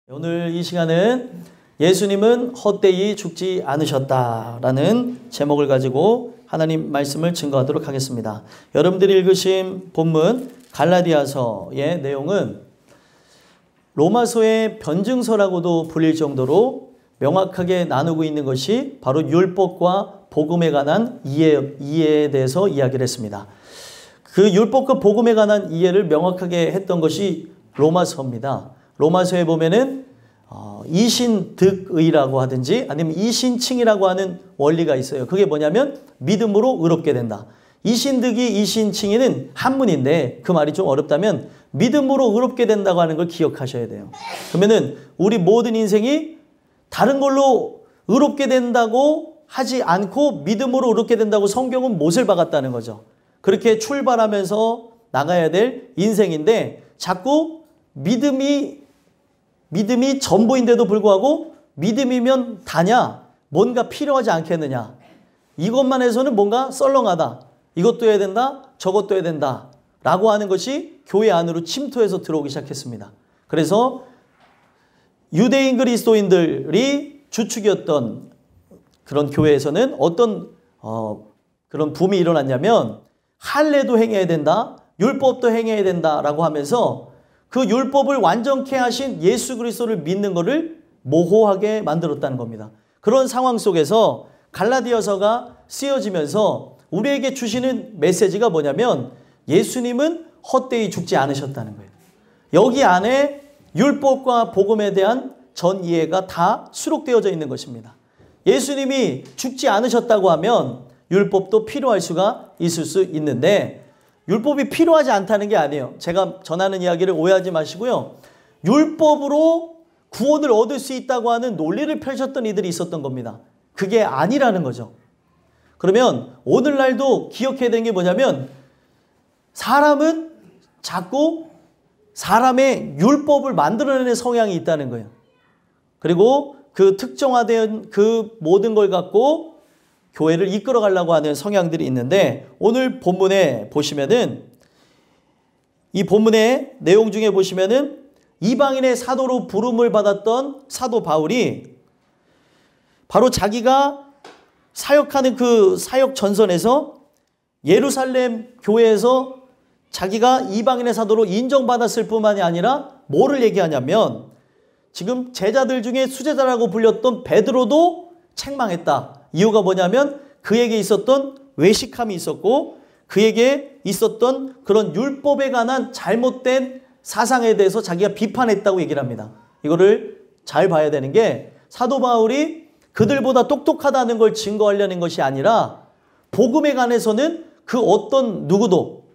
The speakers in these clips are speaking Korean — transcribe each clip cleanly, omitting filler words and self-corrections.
오늘 이 시간은 예수님은 헛되이 죽지 않으셨다라는 제목을 가지고 하나님 말씀을 증거하도록 하겠습니다. 여러분들이 읽으신 본문 갈라디아서의 내용은 로마서의 변증서라고도 불릴 정도로 명확하게 나누고 있는 것이 바로 율법과 복음에 관한 이해에 대해서 이야기를 했습니다. 그 율법과 복음에 관한 이해를 명확하게 했던 것이 로마서입니다. 로마서에 보면은 이신득의라고 하든지 아니면 이신칭이라고 하는 원리가 있어요. 그게 뭐냐면 믿음으로 의롭게 된다. 이신득이 이신칭이는 한문인데 그 말이 좀 어렵다면 믿음으로 의롭게 된다고 하는 걸 기억하셔야 돼요. 그러면은 우리 모든 인생이 다른 걸로 의롭게 된다고 하지 않고 믿음으로 의롭게 된다고 성경은 못을 박았다는 거죠. 그렇게 출발하면서 나가야 될 인생인데 자꾸 믿음이 전부인데도 불구하고 믿음이면 다냐? 뭔가 필요하지 않겠느냐? 이것만 해서는 뭔가 썰렁하다. 이것도 해야 된다. 저것도 해야 된다. 라고 하는 것이 교회 안으로 침투해서 들어오기 시작했습니다. 그래서 유대인 그리스도인들이 주축이었던 그런 교회에서는 어떤 그런 붐이 일어났냐면 할례도 행해야 된다. 율법도 행해야 된다라고 하면서 그 율법을 완전케 하신 예수 그리스도를 믿는 것을 모호하게 만들었다는 겁니다. 그런 상황 속에서 갈라디아서가 쓰여지면서 우리에게 주시는 메시지가 뭐냐면 예수님은 헛되이 죽지 않으셨다는 거예요. 여기 안에 율법과 복음에 대한 전 이해가 다 수록되어져 있는 것입니다. 예수님이 죽지 않으셨다고 하면 율법도 필요할 수가 있을 수 있는데 율법이 필요하지 않다는 게 아니에요. 제가 전하는 이야기를 오해하지 마시고요. 율법으로 구원을 얻을 수 있다고 하는 논리를 펼쳤던 이들이 있었던 겁니다. 그게 아니라는 거죠. 그러면 오늘날도 기억해야 되는 게 뭐냐면 사람은 자꾸 사람의 율법을 만들어내는 성향이 있다는 거예요. 그리고 그 특정화된 그 모든 걸 갖고 교회를 이끌어 가려고 하는 성향들이 있는데 오늘 본문에 보시면은 이 본문의 내용 중에 보시면은 이방인의 사도로 부름을 받았던 사도 바울이 바로 자기가 사역하는 그 사역 전선에서 예루살렘 교회에서 자기가 이방인의 사도로 인정받았을 뿐만이 아니라 뭐를 얘기하냐면 지금 제자들 중에 수제자라고 불렸던 베드로도 책망했다. 이유가 뭐냐면 그에게 있었던 외식함이 있었고 그에게 있었던 그런 율법에 관한 잘못된 사상에 대해서 자기가 비판했다고 얘기를 합니다. 이거를 잘 봐야 되는 게 사도 바울이 그들보다 똑똑하다는 걸 증거하려는 것이 아니라 복음에 관해서는 그 어떤 누구도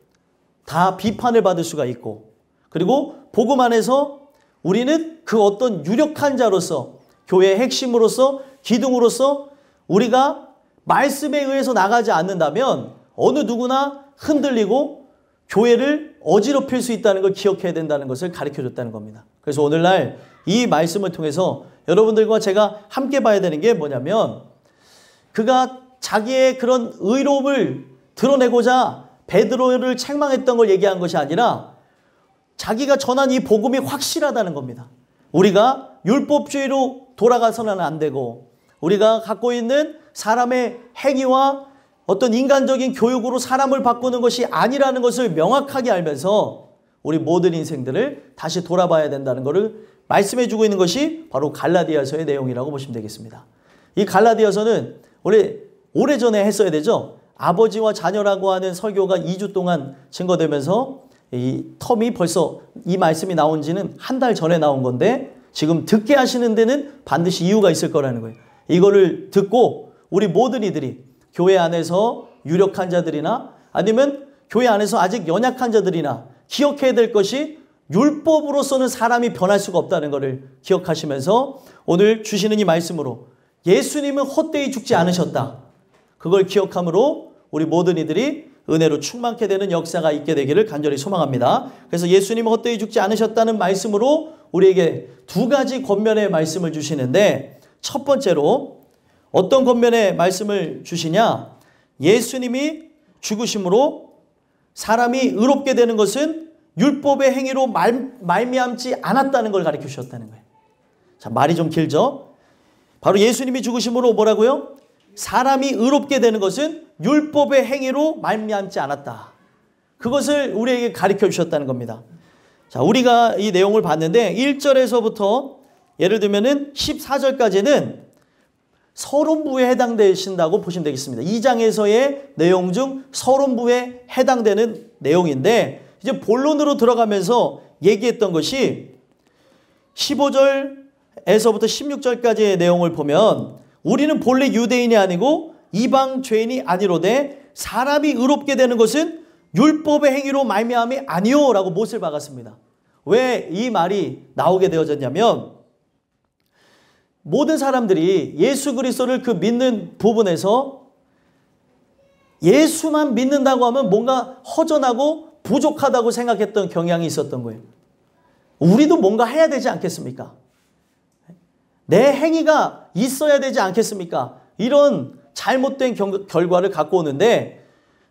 다 비판을 받을 수가 있고 그리고 복음 안에서 우리는 그 어떤 유력한 자로서 교회의 핵심으로서 기둥으로서 우리가 말씀에 의해서 나가지 않는다면 어느 누구나 흔들리고 교회를 어지럽힐 수 있다는 걸 기억해야 된다는 것을 가르쳐줬다는 겁니다. 그래서 오늘날 이 말씀을 통해서 여러분들과 제가 함께 봐야 되는 게 뭐냐면 그가 자기의 그런 의로움을 드러내고자 베드로를 책망했던 걸 얘기한 것이 아니라 자기가 전한 이 복음이 확실하다는 겁니다. 우리가 율법주의로 돌아가서는 안 되고 우리가 갖고 있는 사람의 행위와 어떤 인간적인 교육으로 사람을 바꾸는 것이 아니라는 것을 명확하게 알면서 우리 모든 인생들을 다시 돌아봐야 된다는 것을 말씀해 주고 있는 것이 바로 갈라디아서의 내용이라고 보시면 되겠습니다. 이 갈라디아서는 오래전에 했어야 되죠. 아버지와 자녀라고 하는 설교가 2주 동안 증거되면서 이 텀이 벌써 이 말씀이 나온 지는 한 달 전에 나온 건데 지금 듣게 하시는 데는 반드시 이유가 있을 거라는 거예요. 이거를 듣고 우리 모든 이들이 교회 안에서 유력한 자들이나 아니면 교회 안에서 아직 연약한 자들이나 기억해야 될 것이 율법으로서는 사람이 변할 수가 없다는 것을 기억하시면서 오늘 주시는 이 말씀으로 예수님은 헛되이 죽지 않으셨다. 그걸 기억함으로 우리 모든 이들이 은혜로 충만케 되는 역사가 있게 되기를 간절히 소망합니다. 그래서 예수님은 헛되이 죽지 않으셨다는 말씀으로 우리에게 두 가지 권면의 말씀을 주시는데 첫 번째로 어떤 권면의 말씀을 주시냐? 예수님이 죽으심으로 사람이 의롭게 되는 것은 율법의 행위로 말미암지 않았다는 걸 가르쳐 주셨다는 거예요. 자, 말이 좀 길죠? 바로 예수님이 죽으심으로 뭐라고요? 사람이 의롭게 되는 것은 율법의 행위로 말미암지 않았다. 그것을 우리에게 가르쳐 주셨다는 겁니다. 자, 우리가 이 내용을 봤는데 1절에서부터 예를 들면은 14절까지는 서론부에 해당되신다고 보시면 되겠습니다. 2장에서의 내용 중 서론부에 해당되는 내용인데 이제 본론으로 들어가면서 얘기했던 것이 15절에서부터 16절까지의 내용을 보면 우리는 본래 유대인이 아니고 이방 죄인이 아니로되 사람이 의롭게 되는 것은 율법의 행위로 말미암이 아니요 라고 못을 박았습니다. 왜 이 말이 나오게 되어졌냐면 모든 사람들이 예수 그리스도를 그 믿는 부분에서 예수만 믿는다고 하면 뭔가 허전하고 부족하다고 생각했던 경향이 있었던 거예요. 우리도 뭔가 해야 되지 않겠습니까? 내 행위가 있어야 되지 않겠습니까? 이런 잘못된 결과를 갖고 오는데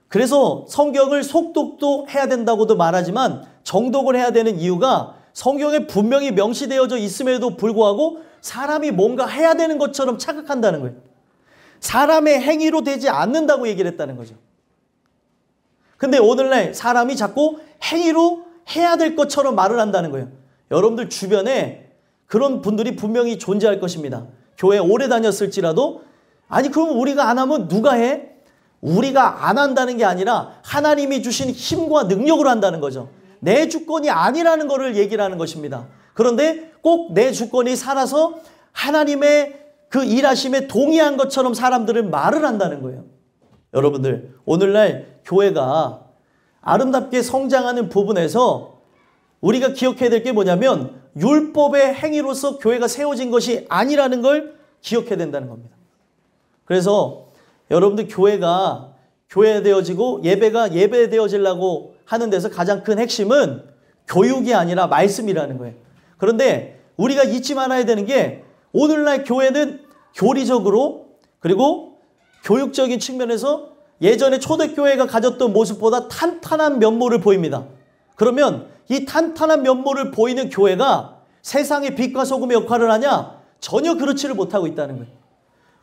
그래서 성경을 속독도 해야 된다고도 말하지만 정독을 해야 되는 이유가 성경에 분명히 명시되어져 있음에도 불구하고 사람이 뭔가 해야 되는 것처럼 착각한다는 거예요. 사람의 행위로 되지 않는다고 얘기를 했다는 거죠. 근데 오늘날 사람이 자꾸 행위로 해야 될 것처럼 말을 한다는 거예요. 여러분들 주변에 그런 분들이 분명히 존재할 것입니다. 교회 오래 다녔을지라도 아니 그럼 우리가 안 하면 누가 해? 우리가 안 한다는 게 아니라 하나님이 주신 힘과 능력으로 한다는 거죠. 내 주권이 아니라는 것을 얘기를 하는 것입니다. 그런데 꼭 내 주권이 살아서 하나님의 그 일하심에 동의한 것처럼 사람들은 말을 한다는 거예요. 여러분들 오늘날 교회가 아름답게 성장하는 부분에서 우리가 기억해야 될 게 뭐냐면 율법의 행위로서 교회가 세워진 것이 아니라는 걸 기억해야 된다는 겁니다. 그래서 여러분들 교회가 교회되어지고 예배가 예배되어지려고 하는 데서 가장 큰 핵심은 교육이 아니라 말씀이라는 거예요. 그런데 우리가 잊지 말아야 되는 게 오늘날 교회는 교리적으로 그리고 교육적인 측면에서 예전에 초대교회가 가졌던 모습보다 탄탄한 면모를 보입니다. 그러면 이 탄탄한 면모를 보이는 교회가 세상의 빛과 소금의 역할을 하냐? 전혀 그렇지를 못하고 있다는 거예요.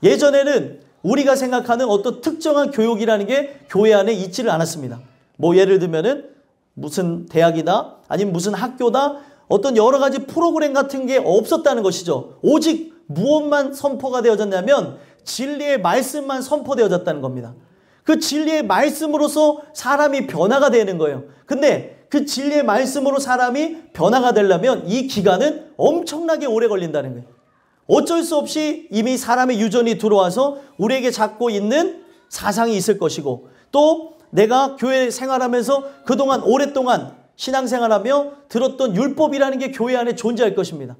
예전에는 우리가 생각하는 어떤 특정한 교육이라는 게 교회 안에 있지를 않았습니다. 뭐 예를 들면은 무슨 대학이다 아니면 무슨 학교다 어떤 여러 가지 프로그램 같은 게 없었다는 것이죠. 오직 무엇만 선포가 되어졌냐면 진리의 말씀만 선포되어졌다는 겁니다. 그 진리의 말씀으로서 사람이 변화가 되는 거예요. 근데 그 진리의 말씀으로 사람이 변화가 되려면 이 기간은 엄청나게 오래 걸린다는 거예요. 어쩔 수 없이 이미 사람의 유전이 들어와서 우리에게 잡고 있는 사상이 있을 것이고 또 내가 교회 생활하면서 그동안 오랫동안 신앙생활하며 들었던 율법이라는 게 교회 안에 존재할 것입니다.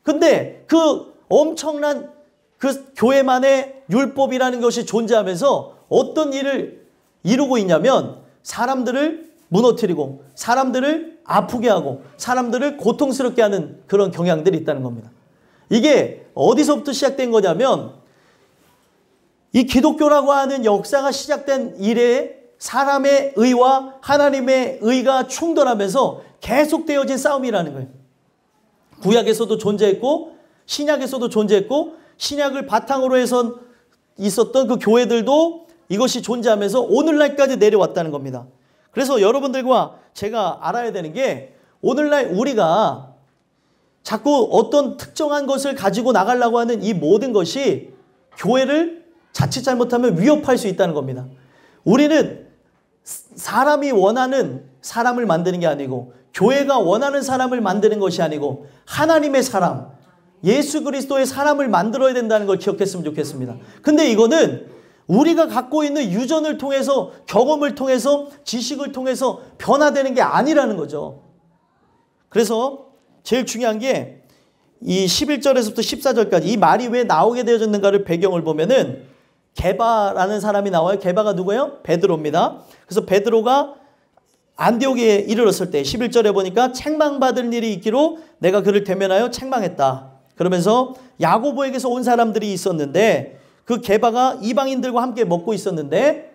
근데 그 엄청난 그 교회만의 율법이라는 것이 존재하면서 어떤 일을 이루고 있냐면 사람들을 무너뜨리고 사람들을 아프게 하고 사람들을 고통스럽게 하는 그런 경향들이 있다는 겁니다. 이게 어디서부터 시작된 거냐면 이 기독교라고 하는 역사가 시작된 이래 사람의 의와 하나님의 의가 충돌하면서 계속되어진 싸움이라는 거예요. 구약에서도 존재했고 신약에서도 존재했고 신약을 바탕으로 해서 있었던 그 교회들도 이것이 존재하면서 오늘날까지 내려왔다는 겁니다. 그래서 여러분들과 제가 알아야 되는 게 오늘날 우리가 자꾸 어떤 특정한 것을 가지고 나가려고 하는 이 모든 것이 교회를 자칫 잘못하면 위협할 수 있다는 겁니다. 우리는 사람이 원하는 사람을 만드는 게 아니고 교회가 원하는 사람을 만드는 것이 아니고 하나님의 사람, 예수 그리스도의 사람을 만들어야 된다는 걸 기억했으면 좋겠습니다. 근데 이거는 우리가 갖고 있는 유전을 통해서 경험을 통해서 지식을 통해서 변화되는 게 아니라는 거죠. 그래서 제일 중요한 게 이 11절에서부터 14절까지 이 말이 왜 나오게 되어졌는가를 배경을 보면은 게바라는 사람이 나와요. 게바가 누구예요? 베드로입니다. 그래서 베드로가 안디옥에 이르렀을 때 11절에 보니까 책망받을 일이 있기로 내가 그를 대면하여 책망했다. 그러면서 야고보에게서 온 사람들이 있었는데 그 게바가 이방인들과 함께 먹고 있었는데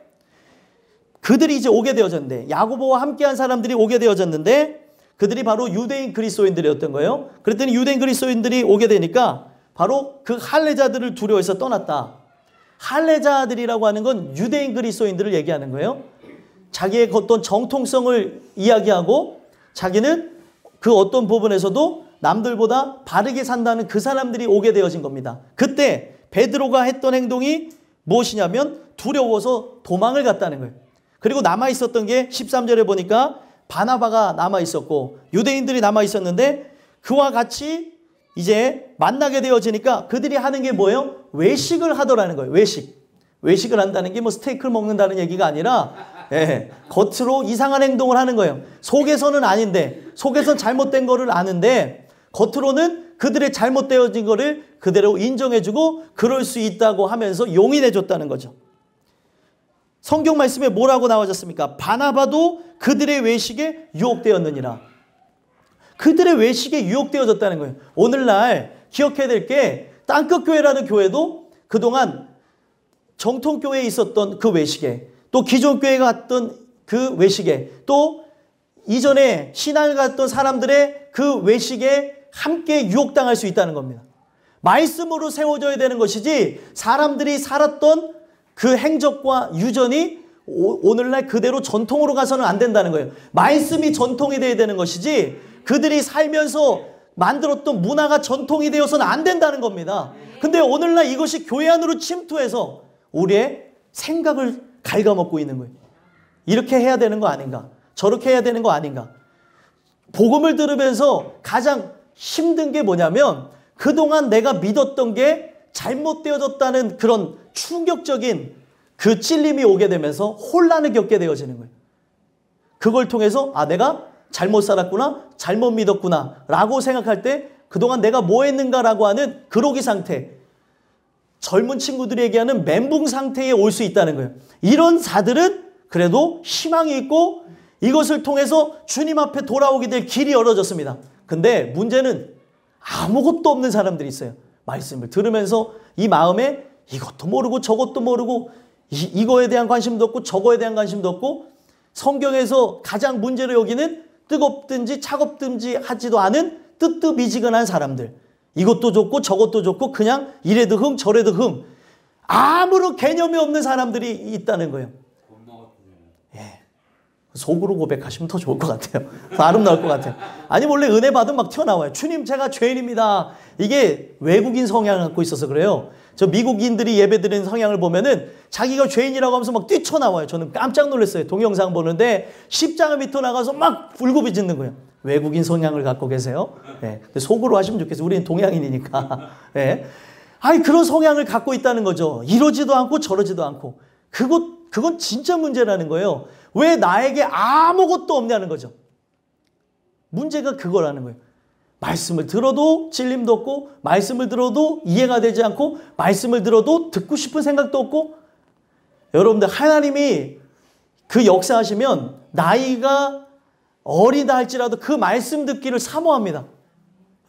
그들이 이제 오게 되어졌는데 야고보와 함께한 사람들이 오게 되어졌는데 그들이 바로 유대인 그리스도인들이었던 거예요. 그랬더니 유대인 그리스도인들이 오게 되니까 바로 그 할례자들을 두려워해서 떠났다. 할례자들이라고 하는 건 유대인 그리스도인들을 얘기하는 거예요. 자기의 어떤 정통성을 이야기하고 자기는 그 어떤 부분에서도 남들보다 바르게 산다는 그 사람들이 오게 되어진 겁니다. 그때 베드로가 했던 행동이 무엇이냐면 두려워서 도망을 갔다는 거예요. 그리고 남아있었던 게 13절에 보니까 바나바가 남아있었고 유대인들이 남아있었는데 그와 같이 이제 만나게 되어지니까 그들이 하는 게 뭐예요? 외식을 하더라는 거예요. 외식을 한다는 게 뭐 스테이크를 먹는다는 얘기가 아니라 겉으로 이상한 행동을 하는 거예요. 속에서는 아닌데, 속에서는 잘못된 거를 아는데 겉으로는 그들의 잘못되어진 거를 그대로 인정해주고 그럴 수 있다고 하면서 용인해줬다는 거죠. 성경 말씀에 뭐라고 나와졌습니까? 바나바도 그들의 외식에 유혹되었느니라. 그들의 외식에 유혹되어졌다는 거예요. 오늘날 기억해야 될 게 땅끝교회라는 교회도 그동안 정통교회에 있었던 그 외식에, 또 기존 교회가 갔던 그 외식에, 또 이전에 신앙을 갔던 사람들의 그 외식에 함께 유혹당할 수 있다는 겁니다. 말씀으로 세워져야 되는 것이지 사람들이 살았던 그 행적과 유전이 오늘날 그대로 전통으로 가서는 안 된다는 거예요. 말씀이 전통이 되어야 되는 것이지 그들이 살면서 만들었던 문화가 전통이 되어서는 안 된다는 겁니다. 근데 오늘날 이것이 교회 안으로 침투해서 우리의 생각을 갉아먹고 있는 거예요. 이렇게 해야 되는 거 아닌가? 저렇게 해야 되는 거 아닌가? 복음을 들으면서 가장 힘든 게 뭐냐면 그동안 내가 믿었던 게 잘못되어졌다는 그런 충격적인 그 찔림이 오게 되면서 혼란을 겪게 되어지는 거예요. 그걸 통해서 내가 잘못 살았구나, 잘못 믿었구나 라고 생각할 때 그동안 내가 뭐 했는가라고 하는 그로기 상태, 젊은 친구들이 얘기하는 멘붕 상태에 올 수 있다는 거예요. 이런 자들은 그래도 희망이 있고 이것을 통해서 주님 앞에 돌아오게 될 길이 열어졌습니다. 근데 문제는 아무것도 없는 사람들이 있어요. 말씀을 들으면서 이 마음에 이것도 모르고 저것도 모르고 이거에 대한 관심도 없고 저거에 대한 관심도 없고 성경에서 가장 문제로 여기는 뜨겁든지 차갑든지 하지도 않은 뜨뜻미지근한 사람들. 이것도 좋고 저것도 좋고 그냥 이래도 흥 저래도 흥. 아무런 개념이 없는 사람들이 있다는 거예요. 속으로 고백하시면 더 좋을 것 같아요. 더 아름다울 것 같아요. 아니 원래 은혜 받으면 막 튀어나와요. 주님 제가 죄인입니다. 이게 외국인 성향을 갖고 있어서 그래요. 저 미국인들이 예배드리는 성향을 보면은 자기가 죄인이라고 하면서 막 뛰쳐나와요. 저는 깜짝 놀랐어요. 동영상 보는데 십자가 밑으로 나가서 막 울고비 짓는 거예요. 외국인 성향을 갖고 계세요. 근데 속으로 하시면 좋겠어요. 우리는 동양인이니까. 아니 그런 성향을 갖고 있다는 거죠. 이러지도 않고 저러지도 않고. 그건 진짜 문제라는 거예요. 왜 나에게 아무것도 없냐는 거죠. 문제가 그거라는 거예요. 말씀을 들어도 찔림도 없고 말씀을 들어도 이해가 되지 않고 말씀을 들어도 듣고 싶은 생각도 없고 여러분들 하나님이 그 역사하시면 나이가 어리다 할지라도 그 말씀 듣기를 사모합니다.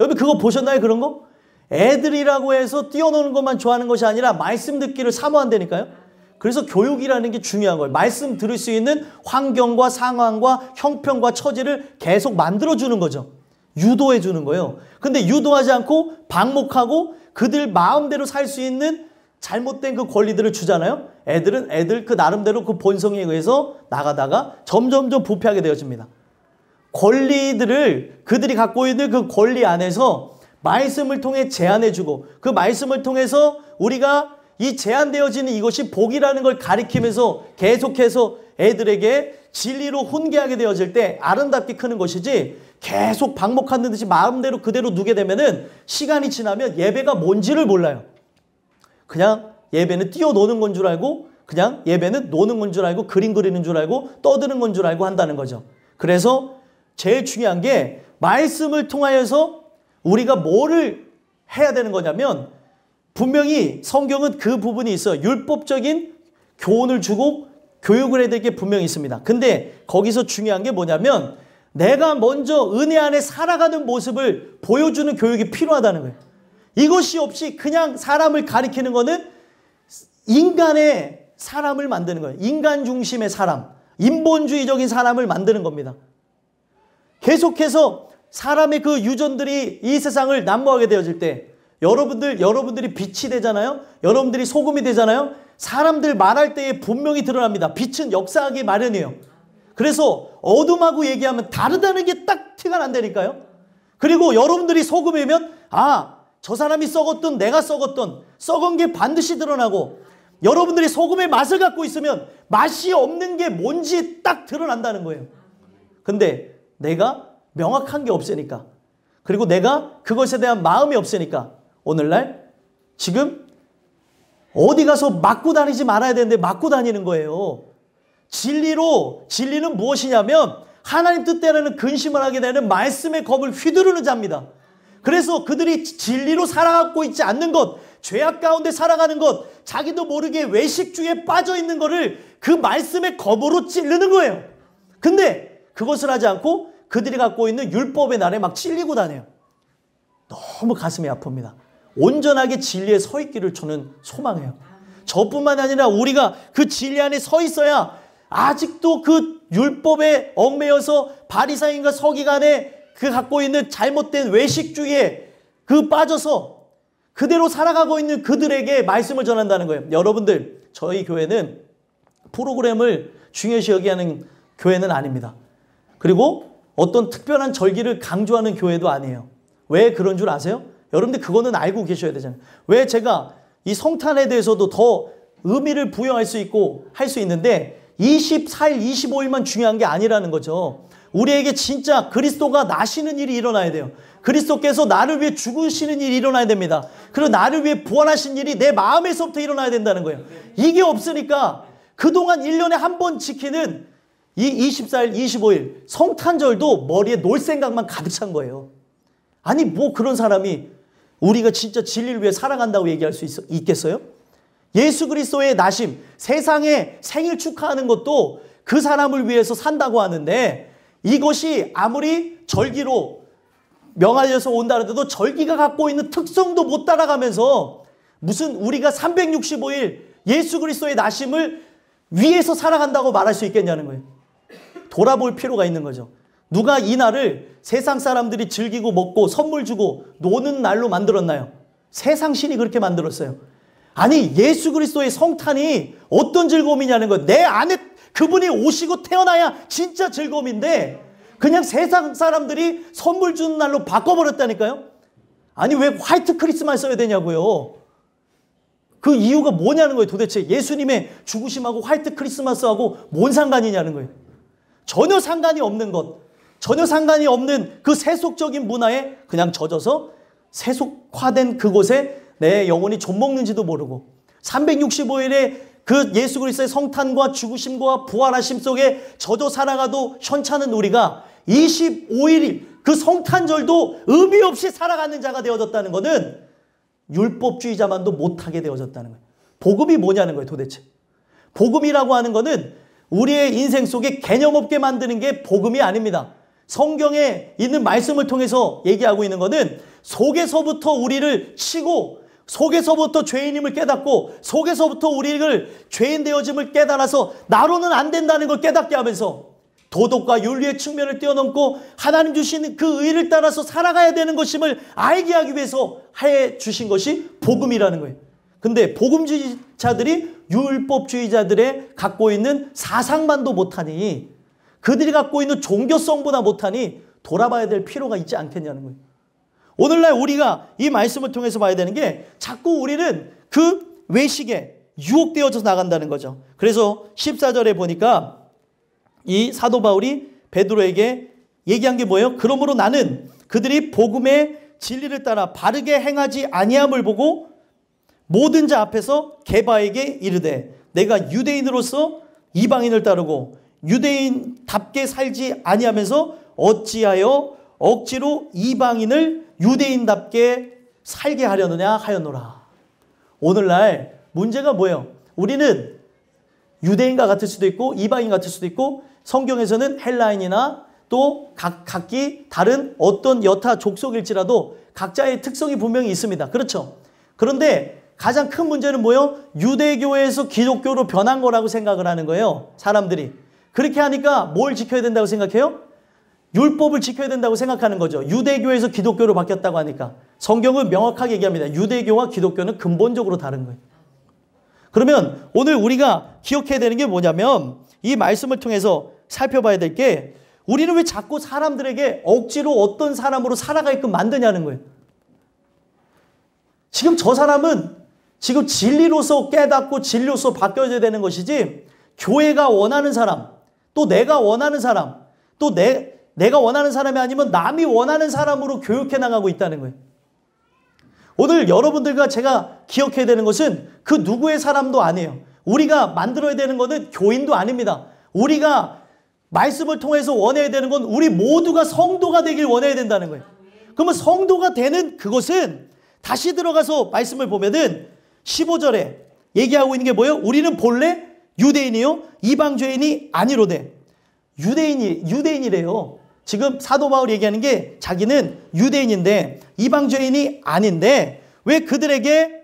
여러분 그거 보셨나요? 그런 거? 애들이라고 해서 뛰어노는 것만 좋아하는 것이 아니라 말씀 듣기를 사모한다니까요. 그래서 교육이라는 게 중요한 거예요. 말씀 들을 수 있는 환경과 상황과 형편과 처지를 계속 만들어주는 거죠. 유도해 주는 거예요. 근데 유도하지 않고 방목하고 그들 마음대로 살 수 있는 잘못된 그 권리들을 주잖아요. 애들은 애들 그 나름대로 그 본성에 의해서 나가다가 점점점 부패하게 되어집니다. 권리들을 그들이 갖고 있는 그 권리 안에서 말씀을 통해 제안해 주고 그 말씀을 통해서 우리가 이 제한되어지는 이것이 복이라는 걸 가리키면서 계속해서 애들에게 진리로 훈계하게 되어질 때 아름답게 크는 것이지 계속 방목하는 듯이 마음대로 그대로 누게 되면은 시간이 지나면 예배가 뭔지를 몰라요. 그냥 예배는 뛰어노는 건 줄 알고 그냥 예배는 노는 건 줄 알고 그림 그리는 줄 알고 떠드는 건 줄 알고 한다는 거죠. 그래서 제일 중요한 게 말씀을 통하여서 우리가 뭐를 해야 되는 거냐면 분명히 성경은 그 부분이 있어요. 율법적인 교훈을 주고 교육을 해야 될 게 분명히 있습니다. 근데 거기서 중요한 게 뭐냐면 내가 먼저 은혜 안에 살아가는 모습을 보여주는 교육이 필요하다는 거예요. 이것이 없이 그냥 사람을 가리키는 거는 인간의 사람을 만드는 거예요. 인간 중심의 사람, 인본주의적인 사람을 만드는 겁니다. 계속해서 사람의 그 유전들이 이 세상을 난무하게 되어질 때 여러분들이 빛이 되잖아요. 여러분들이 소금이 되잖아요. 사람들 말할 때에 분명히 드러납니다. 빛은 역사하기 마련이에요. 그래서 어둠하고 얘기하면 다르다는 게 딱 티가 난다니까요. 그리고 여러분들이 소금이면 저 사람이 썩었던 내가 썩은 게 반드시 드러나고, 여러분들이 소금의 맛을 갖고 있으면 맛이 없는 게 뭔지 딱 드러난다는 거예요. 근데 내가 명확한 게 없으니까, 그리고 내가 그것에 대한 마음이 없으니까 오늘날 지금 어디 가서 맞고 다니지 말아야 되는데 맞고 다니는 거예요. 진리는 무엇이냐면 하나님 뜻대로는 근심을 하게 되는 말씀의 검을 휘두르는 자입니다. 그래서 그들이 진리로 살아가고 있지 않는 것, 죄악 가운데 살아가는 것, 자기도 모르게 외식주의에 빠져 있는 것을 그 말씀의 검으로 찌르는 거예요. 근데 그것을 하지 않고 그들이 갖고 있는 율법의 날에 막 찔리고 다녀요. 너무 가슴이 아픕니다. 온전하게 진리에 서 있기를 저는 소망해요. 저뿐만 아니라 우리가 그 진리 안에 서 있어야 아직도 그 율법에 얽매여서 바리새인과 서기관의 그 갖고 있는 잘못된 외식주의에 그 빠져서 그대로 살아가고 있는 그들에게 말씀을 전한다는 거예요. 여러분들, 저희 교회는 프로그램을 중요시 여기하는 교회는 아닙니다. 그리고 어떤 특별한 절기를 강조하는 교회도 아니에요. 왜 그런 줄 아세요? 여러분들 그거는 알고 계셔야 되잖아요. 왜 제가 이 성탄에 대해서도 더 의미를 부여할 수 있고 할 수 있는데 24일, 25일만 중요한 게 아니라는 거죠. 우리에게 진짜 그리스도가 나시는 일이 일어나야 돼요. 그리스도께서 나를 위해 죽으시는 일이 일어나야 됩니다. 그리고 나를 위해 부활하신 일이 내 마음에서부터 일어나야 된다는 거예요. 이게 없으니까 그동안 1년에 한 번 지키는 이 24일, 25일 성탄절도 머리에 놀 생각만 가득 찬 거예요. 아니 뭐 그런 사람이 우리가 진짜 진리를 위해 살아간다고 얘기할 수 있겠어요? 예수 그리스도의 나심, 세상에 생일 축하하는 것도 그 사람을 위해서 산다고 하는데, 이것이 아무리 절기로 명하여서 온다 하더라도 절기가 갖고 있는 특성도 못 따라가면서 무슨 우리가 365일 예수 그리스도의 나심을 위해서 살아간다고 말할 수 있겠냐는 거예요. 돌아볼 필요가 있는 거죠. 누가 이 날을 세상 사람들이 즐기고 먹고 선물 주고 노는 날로 만들었나요? 세상 신이 그렇게 만들었어요. 아니 예수 그리스도의 성탄이 어떤 즐거움이냐는 거예요. 내 안에 그분이 오시고 태어나야 진짜 즐거움인데 그냥 세상 사람들이 선물 주는 날로 바꿔버렸다니까요. 아니 왜 화이트 크리스마스 써야 되냐고요. 그 이유가 뭐냐는 거예요. 도대체 예수님의 죽으심하고 화이트 크리스마스하고 뭔 상관이냐는 거예요. 전혀 상관이 없는 것, 전혀 상관이 없는 그 세속적인 문화에 그냥 젖어서 세속화된 그곳에 내 영혼이 좀먹는지도 모르고 365일에 그 예수 그리스도의 성탄과 죽으심과 부활하심 속에 젖어 살아가도 현찮은 우리가 25일 그 성탄절도 의미 없이 살아가는 자가 되어졌다는 것은 율법주의자만도 못하게 되어졌다는 거예요. 복음이 뭐냐는 거예요 도대체. 복음이라고 하는 것은 우리의 인생 속에 개념 없게 만드는 게 복음이 아닙니다. 성경에 있는 말씀을 통해서 얘기하고 있는 것은 속에서부터 우리를 치고 속에서부터 죄인임을 깨닫고 속에서부터 우리를 죄인 되어짐을 깨달아서 나로는 안 된다는 걸 깨닫게 하면서 도덕과 윤리의 측면을 뛰어넘고 하나님 주신 그 의를 따라서 살아가야 되는 것임을 알게 하기 위해서 해 주신 것이 복음이라는 거예요. 근데 복음주의자들이 율법주의자들의 갖고 있는 사상만도 못하니, 그들이 갖고 있는 종교성보다 못하니 돌아봐야 될 필요가 있지 않겠냐는 거예요. 오늘날 우리가 이 말씀을 통해서 봐야 되는 게 자꾸 우리는 그 외식에 유혹되어서 나간다는 거죠. 그래서 14절에 보니까 이 사도 바울이 베드로에게 얘기한 게 뭐예요? 그러므로 나는 그들이 복음의 진리를 따라 바르게 행하지 아니함을 보고 모든 자 앞에서 게바에게 이르되 내가 유대인으로서 이방인을 따르고 유대인답게 살지 아니하면서 어찌하여 억지로 이방인을 유대인답게 살게 하려느냐 하였노라. 오늘날 문제가 뭐예요? 우리는 유대인과 같을 수도 있고 이방인 같을 수도 있고 성경에서는 헬라인이나 또 각기 다른 어떤 여타 족속일지라도 각자의 특성이 분명히 있습니다. 그렇죠? 그런데 가장 큰 문제는 뭐예요? 유대교에서 기독교로 변한 거라고 생각을 하는 거예요. 사람들이. 그렇게 하니까 뭘 지켜야 된다고 생각해요? 율법을 지켜야 된다고 생각하는 거죠. 유대교에서 기독교로 바뀌었다고 하니까. 성경은 명확하게 얘기합니다. 유대교와 기독교는 근본적으로 다른 거예요. 그러면 오늘 우리가 기억해야 되는 게 뭐냐면 이 말씀을 통해서 살펴봐야 될 게 우리는 왜 자꾸 사람들에게 억지로 어떤 사람으로 살아가게끔 만드냐는 거예요. 지금 저 사람은 지금 진리로서 깨닫고 진리로서 바뀌어야 되는 것이지 교회가 원하는 사람, 또 내가 원하는 사람, 또 내가 원하는 사람이 아니면 남이 원하는 사람으로 교육해 나가고 있다는 거예요. 오늘 여러분들과 제가 기억해야 되는 것은 그 누구의 사람도 아니에요. 우리가 만들어야 되는 것은 교인도 아닙니다. 우리가 말씀을 통해서 원해야 되는 건 우리 모두가 성도가 되길 원해야 된다는 거예요. 그러면 성도가 되는 그것은 다시 들어가서 말씀을 보면은 15절에 얘기하고 있는 게 뭐예요? 우리는 본래 유대인이요 이방죄인이 아니로되. 유대인이래요. 지금 사도 바울이 얘기하는 게 자기는 유대인인데 이방죄인이 아닌데 왜 그들에게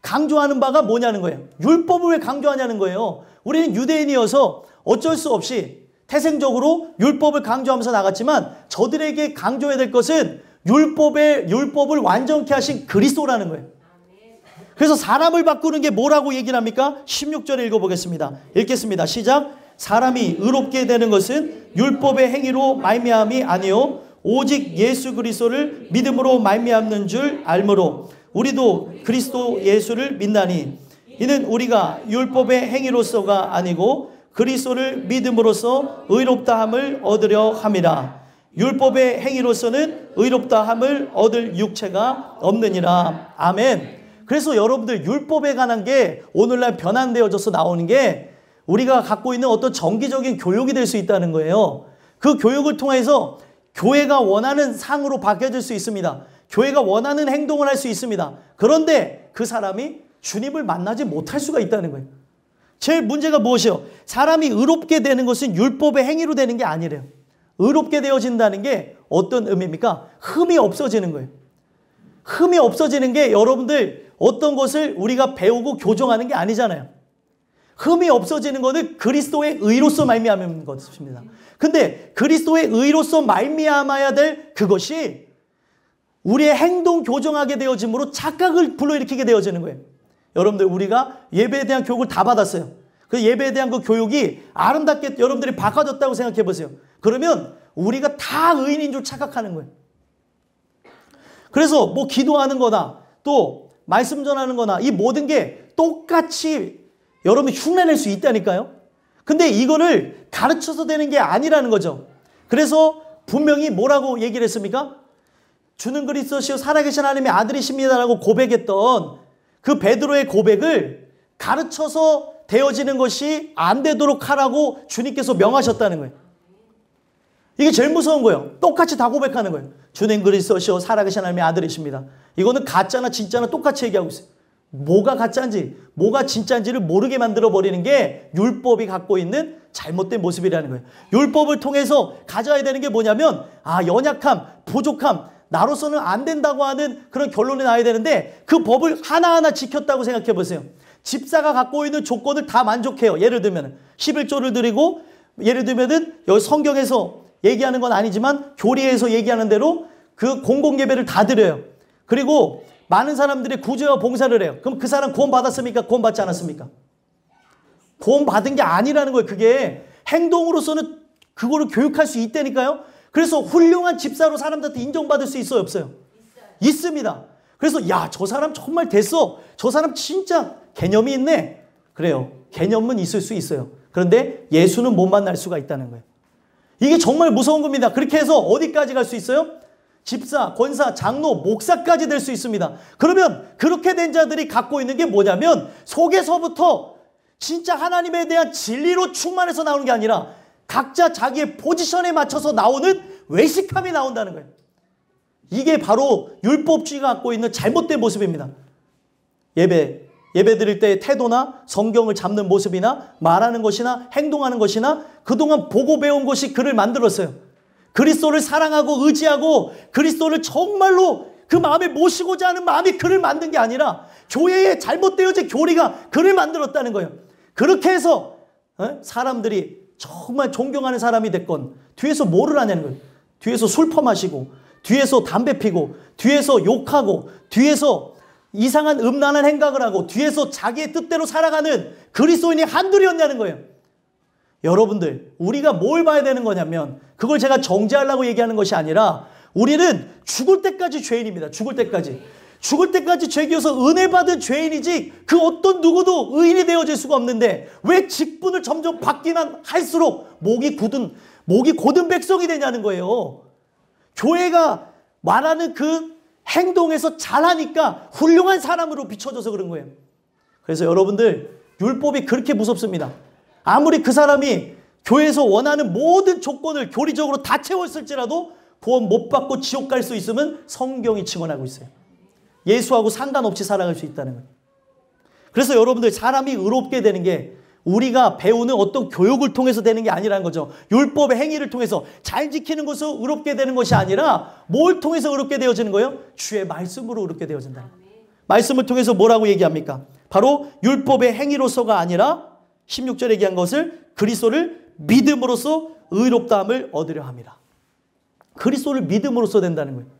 강조하는 바가 뭐냐는 거예요. 율법을 왜 강조하냐는 거예요. 우리는 유대인이어서 어쩔 수 없이 태생적으로 율법을 강조하면서 나갔지만 저들에게 강조해야 될 것은 율법을 완전케 하신 그리스도라는 거예요. 그래서 사람을 바꾸는 게 뭐라고 얘기를 합니까? 16절에 읽어보겠습니다. 읽겠습니다. 시작. 사람이 의롭게 되는 것은 율법의 행위로 말미암이 아니요 오직 예수 그리스도를 믿음으로 말미암는 줄 알므로 우리도 그리스도 예수를 믿나니 이는 우리가 율법의 행위로서가 아니고 그리스도를 믿음으로써 의롭다함을 얻으려 함이라. 율법의 행위로서는 의롭다함을 얻을 육체가 없느니라. 아멘. 그래서 여러분들 율법에 관한 게 오늘날 변환되어져서 나오는 게 우리가 갖고 있는 어떤 정기적인 교육이 될 수 있다는 거예요. 그 교육을 통해서 교회가 원하는 상으로 바뀌어질 수 있습니다. 교회가 원하는 행동을 할 수 있습니다. 그런데 그 사람이 주님을 만나지 못할 수가 있다는 거예요. 제일 문제가 무엇이요? 사람이 의롭게 되는 것은 율법의 행위로 되는 게 아니래요. 의롭게 되어진다는 게 어떤 의미입니까? 흠이 없어지는 거예요. 흠이 없어지는 게 여러분들 어떤 것을 우리가 배우고 교정하는 게 아니잖아요. 흠이 없어지는 것은 그리스도의 의로서 말미암은 것입니다. 근데 그리스도의 의로서 말미암아야 될 그것이 우리의 행동 교정하게 되어짐으로 착각을 불러일으키게 되어지는 거예요. 여러분들 우리가 예배에 대한 교육을 다 받았어요. 그 예배에 대한 그 교육이 아름답게 여러분들이 바꿔졌다고 생각해 보세요. 그러면 우리가 다 의인인 줄 착각하는 거예요. 그래서 뭐 기도하는 거나 또 말씀 전하는 거나 이 모든 게 똑같이 여러분이 흉내낼 수 있다니까요. 근데 이거를 가르쳐서 되는 게 아니라는 거죠. 그래서 분명히 뭐라고 얘기를 했습니까? 주는 그리스도시요 살아계신 하나님의 아들이십니다라고 고백했던 그 베드로의 고백을 가르쳐서 되어지는 것이 안 되도록 하라고 주님께서 명하셨다는 거예요. 이게 제일 무서운 거예요. 똑같이 다 고백하는 거예요. 주는 그리스도시요 살아계신 하나님의 아들이십니다. 이거는 가짜나 진짜나 똑같이 얘기하고 있어요. 뭐가 가짜인지 뭐가 진짜인지를 모르게 만들어버리는 게 율법이 갖고 있는 잘못된 모습이라는 거예요. 율법을 통해서 가져야 되는 게 뭐냐면 연약함, 부족함, 나로서는 안 된다고 하는 그런 결론이 나야 되는데 그 법을 하나하나 지켰다고 생각해 보세요. 집사가 갖고 있는 조건을 다 만족해요. 예를 들면 11조를 드리고 예를 들면은 여기 성경에서 얘기하는 건 아니지만 교리에서 얘기하는 대로 그 공공예배를 다 드려요. 그리고 많은 사람들이 구제와 봉사를 해요. 그럼 그 사람 구원 받았습니까? 구원 받지 않았습니까? 구원 받은 게 아니라는 거예요. 그게 행동으로서는 그거를 교육할 수 있다니까요. 그래서 훌륭한 집사로 사람들한테 인정받을 수 있어요? 없어요? 있습니다. 그래서 저 사람 정말 됐어. 저 사람 진짜 개념이 있네. 그래요. 개념은 있을 수 있어요. 그런데 예수는 못 만날 수가 있다는 거예요. 이게 정말 무서운 겁니다. 그렇게 해서 어디까지 갈 수 있어요? 집사, 권사, 장로, 목사까지 될 수 있습니다. 그러면 그렇게 된 자들이 갖고 있는 게 뭐냐면 속에서부터 진짜 하나님에 대한 진리로 충만해서 나오는 게 아니라 각자 자기의 포지션에 맞춰서 나오는 외식함이 나온다는 거예요. 이게 바로 율법주의가 갖고 있는 잘못된 모습입니다. 예배 드릴 때의 태도나 성경을 잡는 모습이나 말하는 것이나 행동하는 것이나 그동안 보고 배운 것이 그를 만들었어요. 그리스도를 사랑하고 의지하고 그리스도를 정말로 그 마음에 모시고자 하는 마음이 그를 만든 게 아니라 교회에 잘못되어진 교리가 그를 만들었다는 거예요. 그렇게 해서 사람들이 정말 존경하는 사람이 됐건 뒤에서 뭐를 하냐는 거예요. 뒤에서 술 퍼마시고, 뒤에서 담배 피고, 뒤에서 욕하고, 뒤에서 이상한 음란한 행각을 하고, 뒤에서 자기의 뜻대로 살아가는 그리스도인이 한둘이었냐는 거예요. 여러분들, 우리가 뭘 봐야 되는 거냐면, 그걸 제가 정죄하려고 얘기하는 것이 아니라, 우리는 죽을 때까지 죄인입니다. 죽을 때까지. 죽을 때까지 죄기어서 은혜 받은 죄인이지 그 어떤 누구도 의인이 되어질 수가 없는데 왜 직분을 점점 받기만 할수록 목이 곧은 백성이 되냐는 거예요. 교회가 말하는 그 행동에서 잘하니까 훌륭한 사람으로 비춰져서 그런 거예요. 그래서 여러분들, 율법이 그렇게 무섭습니다. 아무리 그 사람이 교회에서 원하는 모든 조건을 교리적으로 다 채웠을지라도 구원 못 받고 지옥 갈 수 있으면 성경이 증언하고 있어요. 예수하고 상관없이 살아갈 수 있다는 거예요. 그래서 여러분들, 사람이 의롭게 되는 게 우리가 배우는 어떤 교육을 통해서 되는 게 아니라는 거죠. 율법의 행위를 통해서 잘 지키는 것으로 의롭게 되는 것이 아니라 뭘 통해서 의롭게 되어지는 거예요? 주의 말씀으로 의롭게 되어진다는 거예요. 말씀을 통해서 뭐라고 얘기합니까? 바로 율법의 행위로서가 아니라 16절에 얘기한 것을 그리스도를 믿음으로써 의롭다함을 얻으려 합니다. 그리스도를 믿음으로써 된다는 거예요.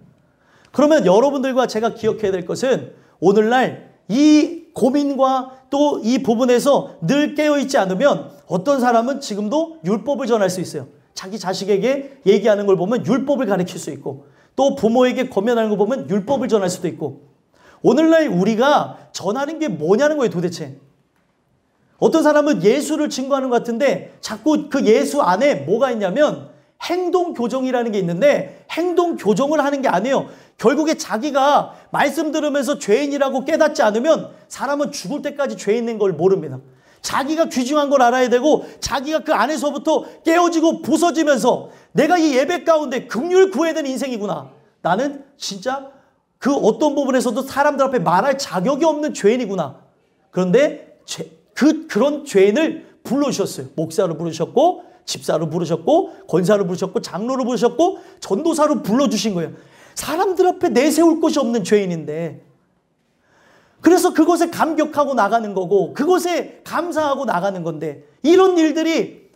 그러면 여러분들과 제가 기억해야 될 것은 오늘날 이 고민과 또 이 부분에서 늘 깨어있지 않으면 어떤 사람은 지금도 율법을 전할 수 있어요. 자기 자식에게 얘기하는 걸 보면 율법을 가르칠 수 있고, 또 부모에게 권면하는 걸 보면 율법을 전할 수도 있고, 오늘날 우리가 전하는 게 뭐냐는 거예요, 도대체. 어떤 사람은 예수를 증거하는 것 같은데 자꾸 그 예수 안에 뭐가 있냐면 행동 교정이라는 게 있는데, 행동 교정을 하는 게 아니에요. 결국에 자기가 말씀 들으면서 죄인이라고 깨닫지 않으면 사람은 죽을 때까지 죄인인 걸 모릅니다. 자기가 귀중한 걸 알아야 되고, 자기가 그 안에서부터 깨어지고 부서지면서 내가 이 예배 가운데 긍휼을 구해야 되는 인생이구나. 나는 진짜 그 어떤 부분에서도 사람들 앞에 말할 자격이 없는 죄인이구나. 그런데 그런 죄인을 불러주셨어요. 목사로 부르셨고, 집사로 부르셨고, 권사로 부르셨고, 장로로 부르셨고, 전도사로 불러주신 거예요. 사람들 앞에 내세울 곳이 없는 죄인인데, 그래서 그것에 감격하고 나가는 거고, 그것에 감사하고 나가는 건데, 이런 일들이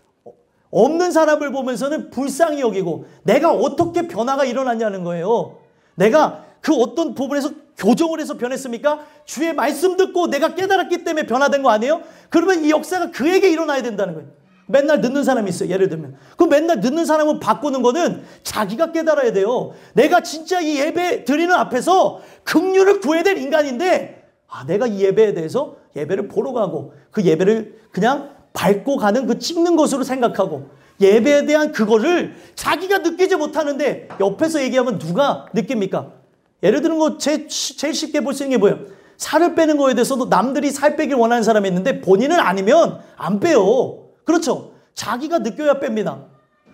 없는 사람을 보면서는 불쌍히 여기고, 내가 어떻게 변화가 일어났냐는 거예요. 내가 그 어떤 부분에서 교정을 해서 변했습니까? 주의 말씀 듣고 내가 깨달았기 때문에 변화된 거 아니에요? 그러면 이 역사가 그에게 일어나야 된다는 거예요. 맨날 늦는 사람이 있어요. 예를 들면. 그 맨날 늦는 사람을 바꾸는 거는 자기가 깨달아야 돼요. 내가 진짜 이 예배 드리는 앞에서 긍휼을 구해야 될 인간인데, 내가 이 예배에 대해서 예배를 보러 가고 그 예배를 그냥 밟고 가는 그 찍는 것으로 생각하고, 예배에 대한 그거를 자기가 느끼지 못하는데 옆에서 얘기하면 누가 느낍니까? 예를 들은 거 제일 쉽게 볼 수 있는 게 뭐예요? 살을 빼는 거에 대해서도 남들이 살 빼길 원하는 사람이 있는데 본인은 아니면 안 빼요. 그렇죠? 자기가 느껴야 뺍니다.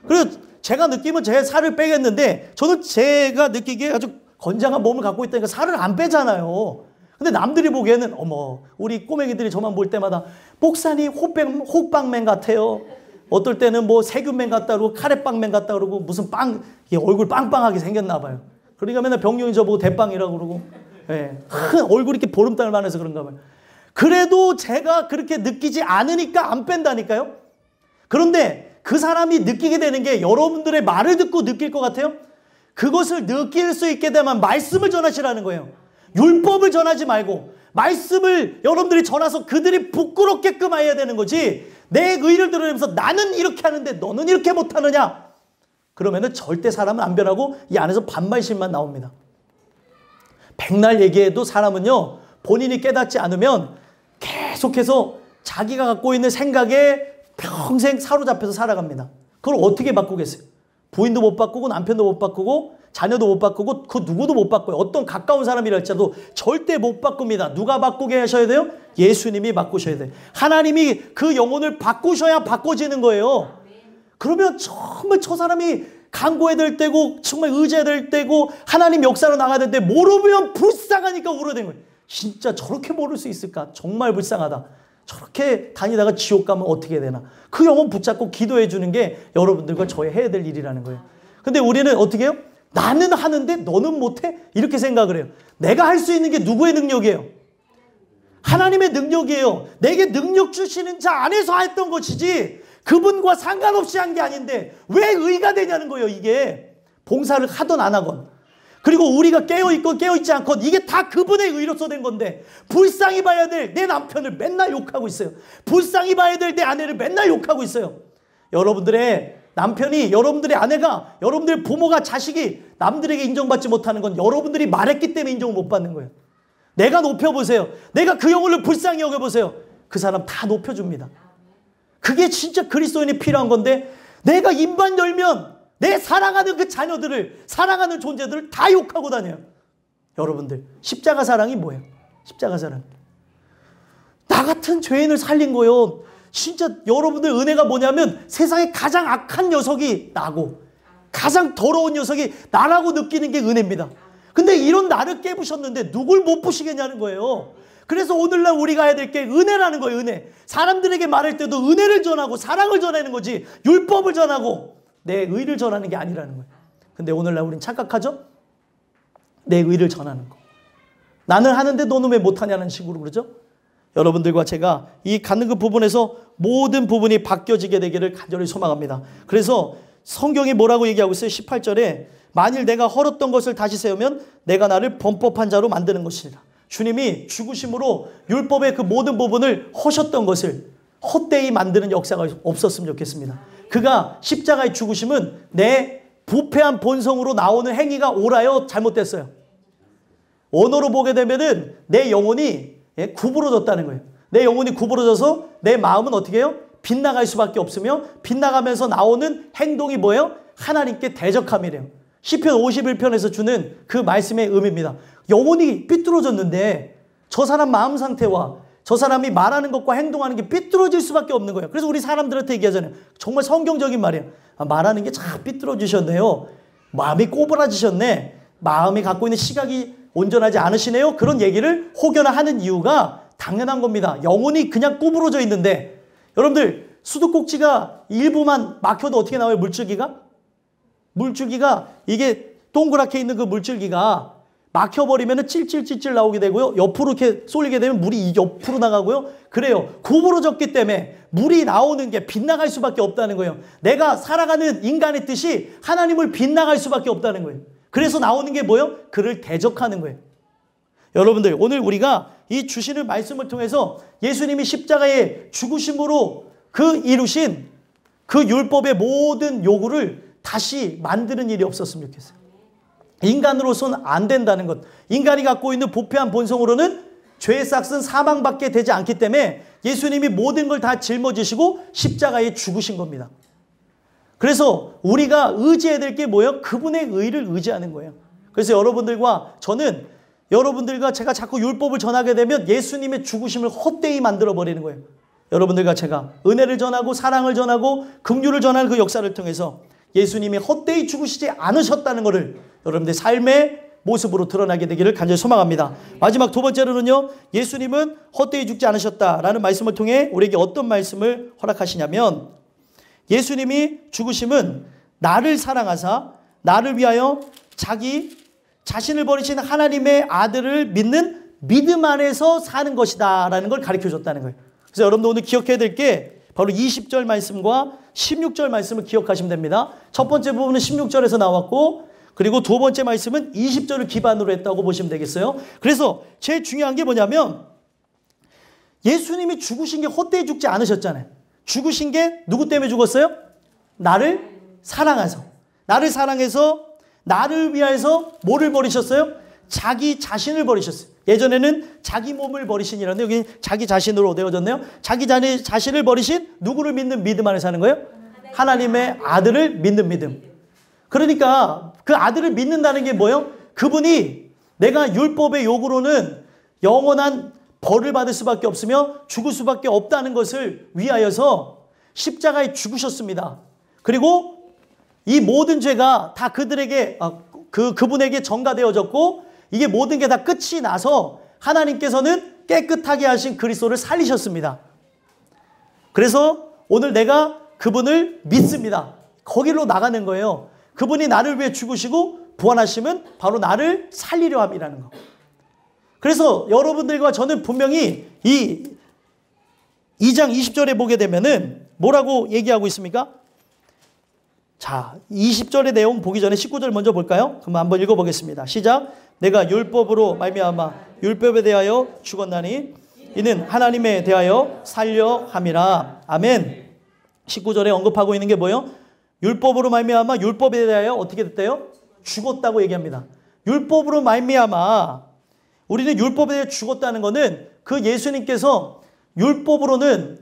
그래서 제가 느끼면 제 살을 빼겠는데, 저는 제가 느끼기에 아주 건장한 몸을 갖고 있다니까 살을 안 빼잖아요. 근데 남들이 보기에는 어머, 우리 꼬맹이들이 저만 볼 때마다 목사님 호빵맨 같아요. 어떨 때는 뭐 세균맨 같다 그러고 카레빵맨 같다 그러고 무슨 얼굴 빵빵하게 생겼나 봐요. 그러니까 맨날 병용이 저보고 대빵이라고 그러고, 예, 큰 얼굴이 이렇게 보름달만 해서 그런가 봐요. 그래도 제가 그렇게 느끼지 않으니까 안 뺀다니까요. 그런데 그 사람이 느끼게 되는 게 여러분들의 말을 듣고 느낄 것 같아요? 그것을 느낄 수 있게 되면 말씀을 전하시라는 거예요. 율법을 전하지 말고 말씀을 여러분들이 전해서 그들이 부끄럽게끔 해야 되는 거지, 내 의를 들으면서 나는 이렇게 하는데 너는 이렇게 못하느냐, 그러면은 절대 사람은 안 변하고 이 안에서 반발심만 나옵니다. 백날 얘기해도 사람은요, 본인이 깨닫지 않으면 계속해서 자기가 갖고 있는 생각에 평생 사로잡혀서 살아갑니다. 그걸 어떻게 바꾸겠어요? 부인도 못 바꾸고 남편도 못 바꾸고 자녀도 못 바꾸고 그 누구도 못 바꿔요. 어떤 가까운 사람이랄지라도 절대 못 바꿉니다. 누가 바꾸게 하셔야 돼요? 예수님이 바꾸셔야 돼요. 하나님이 그 영혼을 바꾸셔야 바꿔지는 거예요. 그러면 정말 저 사람이 간구해야 될 때고 정말 의지해야 될 때고 하나님 역사로 나가야 될 때 모르면 불쌍하니까 울어댄 거예요. 진짜 저렇게 모를 수 있을까? 정말 불쌍하다. 저렇게 다니다가 지옥 가면 어떻게 되나. 그 영혼 붙잡고 기도해 주는 게 여러분들과 저의 해야 될 일이라는 거예요. 근데 우리는 어떻게 해요? 나는 하는데 너는 못해? 이렇게 생각을 해요. 내가 할 수 있는 게 누구의 능력이에요? 하나님의 능력이에요. 내게 능력 주시는 자 안에서 했던 것이지 그분과 상관없이 한 게 아닌데 왜 의가 되냐는 거예요. 이게 봉사를 하던 안 하건, 그리고 우리가 깨어있건 깨어있지 않건 이게 다 그분의 의로서 된 건데 불쌍히 봐야 될 내 남편을 맨날 욕하고 있어요. 불쌍히 봐야 될 내 아내를 맨날 욕하고 있어요. 여러분들의 남편이, 여러분들의 아내가, 여러분들의 부모가, 자식이 남들에게 인정받지 못하는 건 여러분들이 말했기 때문에 인정을 못 받는 거예요. 내가 높여보세요. 내가 그 영혼을 불쌍히 여겨보세요. 그 사람 다 높여줍니다. 그게 진짜 그리스도인이 필요한 건데 내가 입만 열면 내 사랑하는 그 자녀들을, 사랑하는 존재들을 다 욕하고 다녀요. 여러분들, 십자가 사랑이 뭐예요? 십자가 사랑. 나 같은 죄인을 살린 거예요. 진짜 여러분들 은혜가 뭐냐면 세상에 가장 악한 녀석이 나고 가장 더러운 녀석이 나라고 느끼는 게 은혜입니다. 근데 이런 나를 깨부셨는데 누굴 못 부시겠냐는 거예요. 그래서 오늘날 우리가 해야 될 게 은혜라는 거예요. 은혜. 사람들에게 말할 때도 은혜를 전하고 사랑을 전하는 거지 율법을 전하고 내 의를 전하는 게 아니라는 거예요. 근데 오늘날 우린 착각하죠? 내 의를 전하는 거. 나는 하는데 너는 왜 못하냐는 식으로 그러죠? 여러분들과 제가 이 갖는 그 부분에서 모든 부분이 바뀌어지게 되기를 간절히 소망합니다. 그래서 성경이 뭐라고 얘기하고 있어요? 18절에 만일 내가 헐었던 것을 다시 세우면 내가 나를 범법한 자로 만드는 것이라. 주님이 죽으심으로 율법의 그 모든 부분을 허셨던 것을 헛되이 만드는 역사가 없었으면 좋겠습니다. 그가 십자가의 죽으심은 내 부패한 본성으로 나오는 행위가 옳아요? 잘못됐어요? 원어로 보게 되면은 내 영혼이 구부러졌다는 거예요. 내 영혼이 구부러져서 내 마음은 어떻게 해요? 빗나갈 수밖에 없으며 빗나가면서 나오는 행동이 뭐예요? 하나님께 대적함이래요. 시편 51편에서 주는 그 말씀의 의미입니다. 영혼이 삐뚤어졌는데 저 사람 마음 상태와 저 사람이 말하는 것과 행동하는 게 삐뚤어질 수밖에 없는 거예요. 그래서 우리 사람들한테 얘기하잖아요. 정말 성경적인 말이에요. 말하는 게 참 삐뚤어지셨네요. 마음이 꼬부라지셨네. 마음이 갖고 있는 시각이 온전하지 않으시네요. 그런 얘기를 혹여나 하는 이유가 당연한 겁니다. 영혼이 그냥 구부러져 있는데 여러분들 수도꼭지가 일부만 막혀도 어떻게 나와요? 물줄기가 이게 동그랗게 있는 그 물줄기가 막혀버리면 찔찔찔찔 나오게 되고요. 옆으로 이렇게 쏠리게 되면 물이 옆으로 나가고요. 그래요. 구부러졌기 때문에 물이 나오는 게 빗나갈 수밖에 없다는 거예요. 내가 살아가는 인간의 뜻이 하나님을 빗나갈 수밖에 없다는 거예요. 그래서 나오는 게 뭐예요? 그를 대적하는 거예요. 여러분들, 오늘 우리가 이 주시는 말씀을 통해서 예수님이 십자가의 죽으심으로 그 이루신 그 율법의 모든 요구를 다시 만드는 일이 없었으면 좋겠어요. 인간으로서는 안 된다는 것. 인간이 갖고 있는 부패한 본성으로는 죄의 싹은 사망밖에 되지 않기 때문에 예수님이 모든 걸 다 짊어지시고 십자가에 죽으신 겁니다. 그래서 우리가 의지해야 될 게 뭐예요? 그분의 의를 의지하는 거예요. 그래서 여러분들과 저는 여러분들과 제가 자꾸 율법을 전하게 되면 예수님의 죽으심을 헛되이 만들어버리는 거예요. 여러분들과 제가 은혜를 전하고 사랑을 전하고 긍휼을 전하는 그 역사를 통해서 예수님이 헛되이 죽으시지 않으셨다는 것을 여러분들의 삶의 모습으로 드러나게 되기를 간절히 소망합니다. 마지막 두 번째로는요. 예수님은 헛되이 죽지 않으셨다라는 말씀을 통해 우리에게 어떤 말씀을 허락하시냐면 예수님이 죽으심은 나를 사랑하사 나를 위하여 자기 자신을 버리신 하나님의 아들을 믿는 믿음 안에서 사는 것이다 라는 걸 가르쳐줬다는 거예요. 그래서 여러분들 오늘 기억해야 될 게 바로 20절 말씀과 16절 말씀을 기억하시면 됩니다. 첫 번째 부분은 16절에서 나왔고 그리고 두 번째 말씀은 20절을 기반으로 했다고 보시면 되겠어요. 그래서 제일 중요한 게 뭐냐면 예수님이 죽으신 게 헛되이 죽지 않으셨잖아요. 죽으신 게 누구 때문에 죽었어요? 나를 사랑해서. 나를 사랑해서 나를 위해서 뭐를 버리셨어요? 자기 자신을 버리셨어요. 예전에는 자기 몸을 버리신이라는데 여기 자기 자신으로 되어졌네요. 자기 자신을 버리신 누구를 믿는 믿음 안에 사는 거예요? 하나님의 아들을 믿는 믿음. 그러니까 그 아들을 믿는다는 게 뭐예요? 그분이 내가 율법의 요구로는 영원한 벌을 받을 수밖에 없으며 죽을 수밖에 없다는 것을 위하여서 십자가에 죽으셨습니다. 그리고 이 모든 죄가 다 그들에게 그분에게 전가되어졌고 이게 모든 게 다 끝이 나서 하나님께서는 깨끗하게 하신 그리스도를 살리셨습니다. 그래서 오늘 내가 그분을 믿습니다. 거기로 나가는 거예요. 그분이 나를 위해 죽으시고 부활하심은 바로 나를 살리려 함이라는 거. 그래서 여러분들과 저는 분명히 이 2장 20절에 보게 되면은 뭐라고 얘기하고 있습니까? 자, 20절의 내용 보기 전에 19절 먼저 볼까요? 그럼 한번 읽어보겠습니다. 시작. 내가 율법으로 말미암아 율법에 대하여 죽었나니 이는 하나님에 대하여 살려 함이라. 아멘. 19절에 언급하고 있는 게 뭐예요? 율법으로 말미암아 율법에 대하여 어떻게 됐대요? 죽었다고 얘기합니다. 율법으로 말미암아 우리는 율법에 대해 죽었다는 것은 그 예수님께서 율법으로는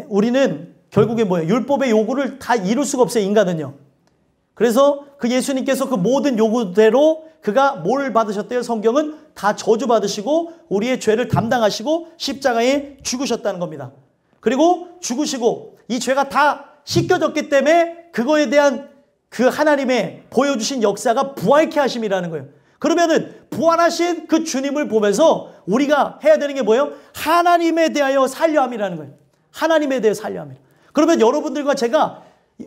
우리는 결국에 뭐예요? 율법의 요구를 다 이룰 수가 없어요, 인간은요. 그래서 그 예수님께서 그 모든 요구대로 그가 뭘 받으셨대요? 성경은 다 저주받으시고 우리의 죄를 담당하시고 십자가에 죽으셨다는 겁니다. 그리고 죽으시고 이 죄가 다 씻겨졌기 때문에 그거에 대한 그 하나님의 보여주신 역사가 부활케 하심이라는 거예요. 그러면은 부활하신 그 주님을 보면서 우리가 해야 되는 게 뭐예요? 하나님에 대하여 살려함이라는 거예요. 하나님에 대해 살려함이라. 그러면 여러분들과 제가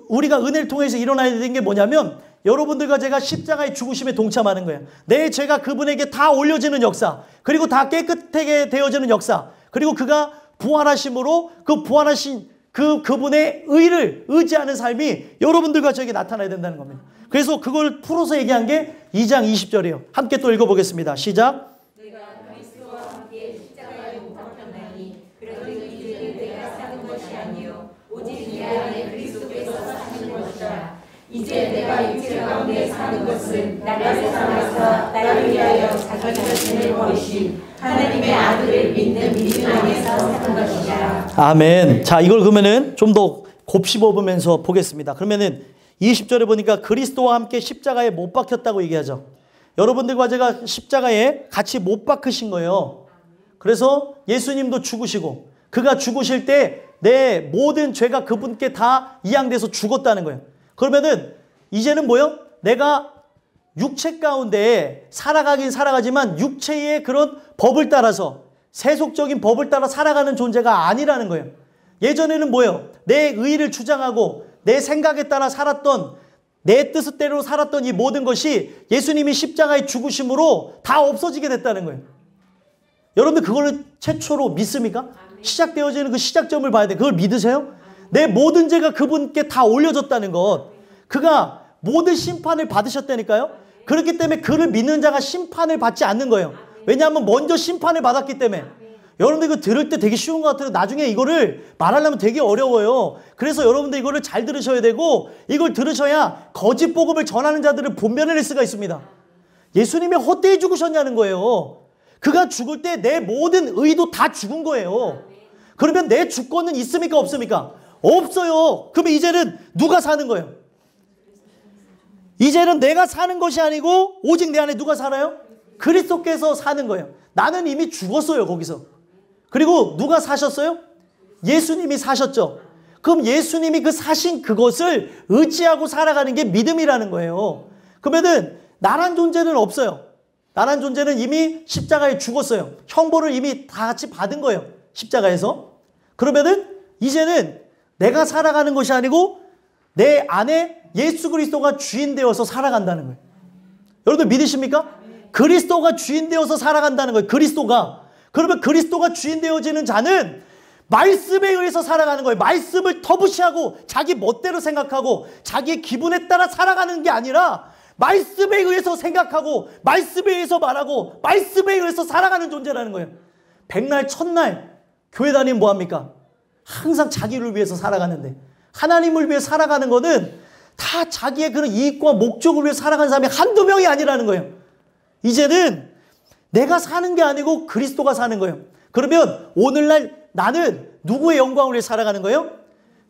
우리가 은혜를 통해서 일어나야 되는 게 뭐냐면 여러분들과 제가 십자가의 죽으심에 동참하는 거예요. 내 죄가 그분에게 다 올려지는 역사, 그리고 다 깨끗하게 되어지는 역사, 그리고 그가 부활하심으로 그 부활하신 그분의 의를 의지하는 삶이 여러분들과 저에게 나타나야 된다는 겁니다. 그래서 그걸 풀어서 얘기한 게 2장 20절이에요. 함께 또 읽어보겠습니다. 시작. 내가 그리스도와 함께 십자가에 못 박혔나니 그러니 이제는 내가 사는 것이 아니요 오직 내 안에 그리스도께서 사시는 것이라. 이제 내가 육체 가운데 사는 것은 나를 사랑하사 나를 위하여 자기 자신을 버리신 하나님의 아들을 믿는 믿음 안에서 사는 것이라. 아멘. 자, 이걸 그러면은 좀 더 곱씹어 보면서 보겠습니다. 그러면은 20절에 보니까 그리스도와 함께 십자가에 못 박혔다고 얘기하죠. 여러분들과 제가 십자가에 같이 못 박히신 거예요. 그래서 예수님도 죽으시고 그가 죽으실 때 내 모든 죄가 그분께 다 이양돼서 죽었다는 거예요. 그러면은 이제는 뭐요? 내가 육체 가운데 살아가긴 살아가지만 육체의 그런 법을 따라서 세속적인 법을 따라 살아가는 존재가 아니라는 거예요. 예전에는 뭐예요? 내 의의를 주장하고 내 생각에 따라 살았던 내 뜻대로 살았던 이 모든 것이 예수님이 십자가에 죽으심으로 다 없어지게 됐다는 거예요. 여러분들 그걸 최초로 믿습니까? 시작되어지는 그 시작점을 봐야 돼. 그걸 믿으세요? 내 모든 죄가 그분께 다 올려졌다는 것. 그가 모든 심판을 받으셨다니까요. 그렇기 때문에 그를 믿는 자가 심판을 받지 않는 거예요. 왜냐하면 먼저 심판을 받았기 때문에. 여러분들 이거 들을 때 되게 쉬운 것 같아요. 나중에 이거를 말하려면 되게 어려워요. 그래서 여러분들 이거를 잘 들으셔야 되고 이걸 들으셔야 거짓 복음을 전하는 자들을 분별해낼 수가 있습니다. 예수님이 헛되이 죽으셨냐는 거예요. 그가 죽을 때 내 모든 의도 다 죽은 거예요. 그러면 내 주권은 있습니까? 없습니까? 없어요. 그러면 이제는 누가 사는 거예요? 이제는 내가 사는 것이 아니고 오직 내 안에 누가 살아요? 그리스도께서 사는 거예요. 나는 이미 죽었어요, 거기서. 그리고 누가 사셨어요? 예수님이 사셨죠. 그럼 예수님이 그 사신 그것을 의지하고 살아가는 게 믿음이라는 거예요. 그러면은 나란 존재는 없어요. 나란 존재는 이미 십자가에 죽었어요. 형벌을 이미 다 같이 받은 거예요. 십자가에서. 그러면은 이제는 내가 살아가는 것이 아니고 내 안에 예수 그리스도가 주인 되어서 살아간다는 거예요. 여러분들 믿으십니까? 그리스도가 주인 되어서 살아간다는 거예요. 그리스도가. 그러면 그리스도가 주인 되어지는 자는 말씀에 의해서 살아가는 거예요. 말씀을 터부시하고 자기 멋대로 생각하고 자기의 기분에 따라 살아가는 게 아니라 말씀에 의해서 생각하고 말씀에 의해서 말하고 말씀에 의해서 살아가는 존재라는 거예요. 백날 첫날 교회 다니면 뭐합니까? 항상 자기를 위해서 살아가는데 하나님을 위해 살아가는 거는 다 자기의 그런 이익과 목적을 위해 살아가는 사람이 한두 명이 아니라는 거예요. 이제는 내가 사는 게 아니고 그리스도가 사는 거예요. 그러면 오늘날 나는 누구의 영광을 위해 살아가는 거예요?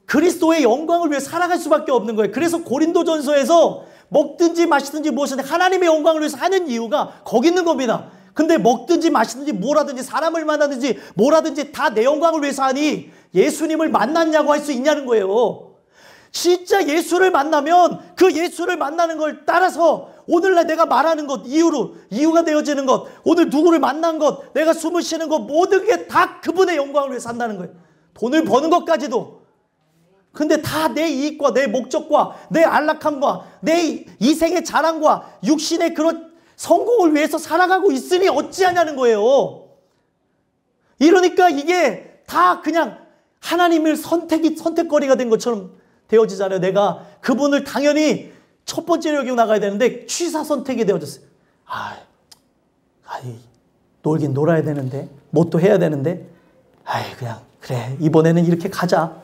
그리스도의 영광을 위해 살아갈 수밖에 없는 거예요. 그래서 고린도전서에서 먹든지 마시든지 무엇이든지 하나님의 영광을 위해서 하는 이유가 거기 있는 겁니다. 근데 먹든지 마시든지 뭐라든지 사람을 만나든지 뭐라든지 다 내 영광을 위해서 하니 예수님을 만났냐고 할 수 있냐는 거예요. 진짜 예수를 만나면 그 예수를 만나는 걸 따라서 오늘날 내가 말하는 것, 이유가 되어지는 것, 오늘 누구를 만난 것, 내가 숨을 쉬는 것, 모든 게 다 그분의 영광을 위해서 산다는 거예요. 돈을 버는 것까지도. 근데 다 내 이익과 내 목적과 내 안락함과 내 이생의 자랑과 육신의 그런 성공을 위해서 살아가고 있으니 어찌하냐는 거예요. 이러니까 이게 다 그냥 하나님을 선택거리가 된 것처럼 되어지잖아요. 내가 그분을 당연히 첫 번째로 여기고 나가야 되는데 취사 선택이 되어졌어요. 놀긴 놀아야 되는데, 뭣도 해야 되는데, 그냥 그래 이번에는 이렇게 가자.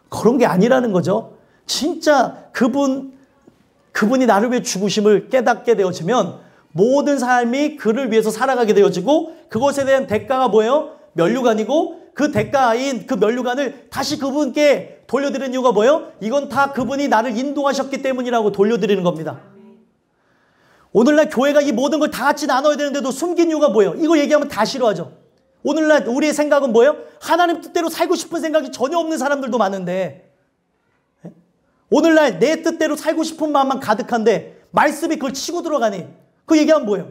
그런 게 아니라는 거죠. 진짜 그분이 나를 위해 죽으심을 깨닫게 되어지면 모든 삶이 그를 위해서 살아가게 되어지고, 그것에 대한 대가가 뭐예요? 면류관이고, 그 대가인 그 면류관을 다시 그분께 돌려드리는 이유가 뭐예요? 이건 다 그분이 나를 인도하셨기 때문이라고 돌려드리는 겁니다. 오늘날 교회가 이 모든 걸 다 같이 나눠야 되는데도 숨긴 이유가 뭐예요? 이거 얘기하면 다 싫어하죠. 오늘날 우리의 생각은 뭐예요? 하나님 뜻대로 살고 싶은 생각이 전혀 없는 사람들도 많은데, 오늘날 내 뜻대로 살고 싶은 마음만 가득한데 말씀이 그걸 치고 들어가니, 그 얘기하면 뭐예요?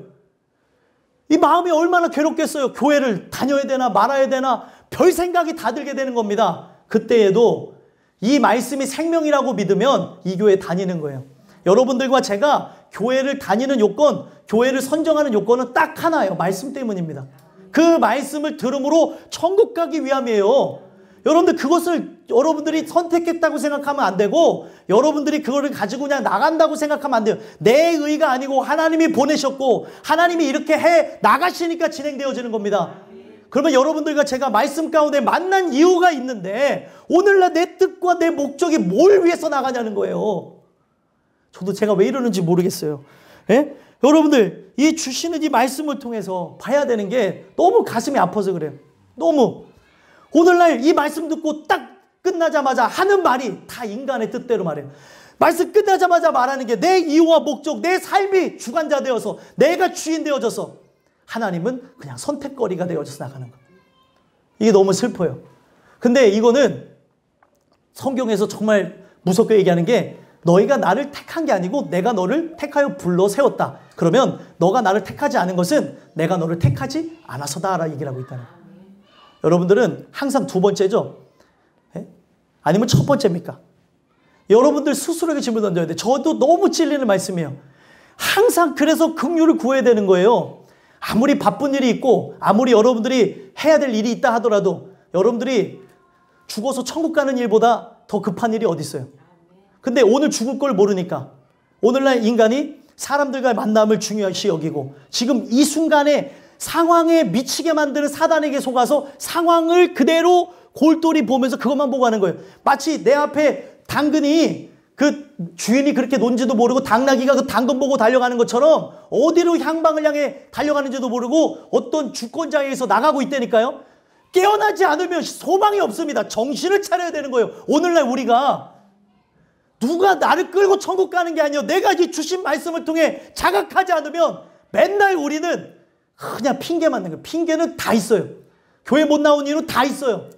이 마음이 얼마나 괴롭겠어요. 교회를 다녀야 되나 말아야 되나 별 생각이 다 들게 되는 겁니다. 그때에도 이 말씀이 생명이라고 믿으면 이 교회에 다니는 거예요. 여러분들과 제가 교회를 다니는 요건, 교회를 선정하는 요건은 딱 하나예요. 말씀 때문입니다. 그 말씀을 들음으로 천국 가기 위함이에요. 여러분들 그것을 여러분들이 선택했다고 생각하면 안 되고, 여러분들이 그거를 가지고 그냥 나간다고 생각하면 안 돼요. 내 의가 아니고 하나님이 보내셨고 하나님이 이렇게 해 나가시니까 진행되어지는 겁니다. 그러면 여러분들과 제가 말씀 가운데 만난 이유가 있는데, 오늘날 내 뜻과 내 목적이 뭘 위해서 나가냐는 거예요. 저도 제가 왜 이러는지 모르겠어요. 예? 여러분들 이 주시는 이 말씀을 통해서 봐야 되는 게 너무 가슴이 아파서 그래요. 너무. 오늘날 이 말씀 듣고 딱 끝나자마자 하는 말이 다 인간의 뜻대로 말해요. 말씀 끝나자마자 말하는 게 내 이유와 목적, 내 삶이 주관자 되어서 내가 주인 되어져서 하나님은 그냥 선택거리가 되어져서 나가는 거예요. 이게 너무 슬퍼요. 근데 이거는 성경에서 정말 무섭게 얘기하는 게, 너희가 나를 택한 게 아니고 내가 너를 택하여 불러 세웠다. 그러면 너가 나를 택하지 않은 것은 내가 너를 택하지 않아서다 라고 얘기를 하고 있다는 거예요. 여러분들은 항상 두 번째죠? 예? 아니면 첫 번째입니까? 여러분들 스스로에게 질문 던져야 돼. 저도 너무 찔리는 말씀이에요. 항상 그래서 긍휼을 구해야 되는 거예요. 아무리 바쁜 일이 있고 아무리 여러분들이 해야 될 일이 있다 하더라도 여러분들이 죽어서 천국 가는 일보다 더 급한 일이 어디 있어요? 근데 오늘 죽을 걸 모르니까 오늘날 인간이 사람들과의 만남을 중요시 여기고, 지금 이 순간에 상황에 미치게 만드는 사단에게 속아서 상황을 그대로 골똘히 보면서 그것만 보고 하는 거예요. 마치 내 앞에 당근이 그 주인이 그렇게 논지도 모르고 당나귀가 그 당근 보고 달려가는 것처럼 어디로 향방을 향해 달려가는지도 모르고 어떤 주권자에서 나가고 있다니까요. 깨어나지 않으면 소망이 없습니다. 정신을 차려야 되는 거예요. 오늘날 우리가 누가 나를 끌고 천국 가는 게 아니에요. 내가 이 주신 말씀을 통해 자각하지 않으면 맨날 우리는 그냥 핑계 맞는 거예요. 핑계는 다 있어요. 교회 못 나온 이유는 다 있어요.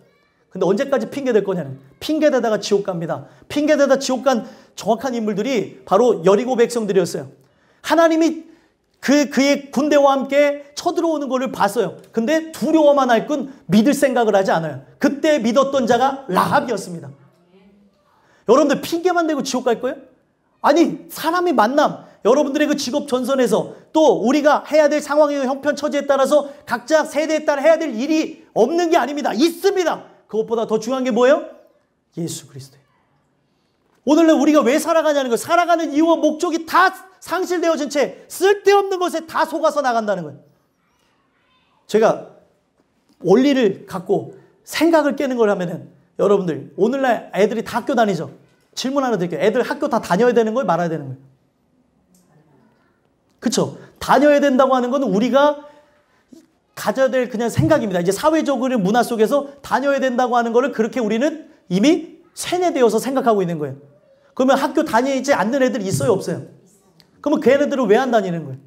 근데 언제까지 핑계 댈 거냐는, 핑계대다가 지옥 갑니다. 핑계대다 지옥 간 정확한 인물들이 바로 여리고 백성들이었어요. 하나님이 그의 군대와 함께 쳐들어오는 것을 봤어요. 근데 두려워만 할 뿐 믿을 생각을 하지 않아요. 그때 믿었던 자가 라합이었습니다. 여러분들 핑계만 대고 지옥 갈 거예요? 아니, 사람의 만남, 여러분들의 그 직업 전선에서 또 우리가 해야 될 상황의 형편 처지에 따라서 각자 세대에 따라 해야 될 일이 없는 게 아닙니다. 있습니다. 그것보다 더 중요한 게 뭐예요? 예수 그리스도예요. 오늘날 우리가 왜 살아가냐는 거예요. 살아가는 이유와 목적이 다 상실되어진 채 쓸데없는 것에 다 속아서 나간다는 거예요. 제가 원리를 갖고 생각을 깨는 걸 하면은, 여러분들 오늘날 애들이 다 학교 다니죠. 질문 하나 드릴게요. 애들 학교 다 다녀야 되는 거예요? 말아야 되는 거예요? 그렇죠? 다녀야 된다고 하는 건 우리가 가져야 될 그냥 생각입니다. 이제 사회적으로 문화 속에서 다녀야 된다고 하는 거를 그렇게 우리는 이미 세뇌되어서 생각하고 있는 거예요. 그러면 학교 다니지 않는 애들이 있어요? 없어요? 그러면 그 애들은 왜 안 다니는 거예요?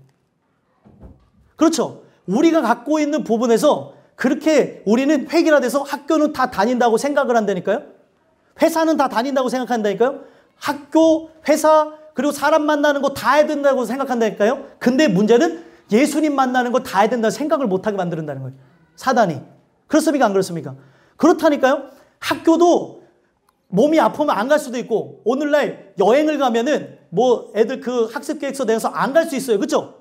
그렇죠? 우리가 갖고 있는 부분에서 그렇게 우리는 획일화돼서 학교는 다 다닌다고 생각을 한다니까요. 회사는 다 다닌다고 생각한다니까요. 학교, 회사, 그리고 사람 만나는 거 다 해야 된다고 생각한다니까요. 근데 문제는 예수님 만나는 거 다 해야 된다고 생각을 못하게 만든다는 거예요. 사단이. 그렇습니까? 안 그렇습니까? 그렇다니까요. 학교도 몸이 아프면 안 갈 수도 있고, 오늘날 여행을 가면은 뭐 애들 그 학습 계획서 내서 안 갈 수 있어요. 그렇죠?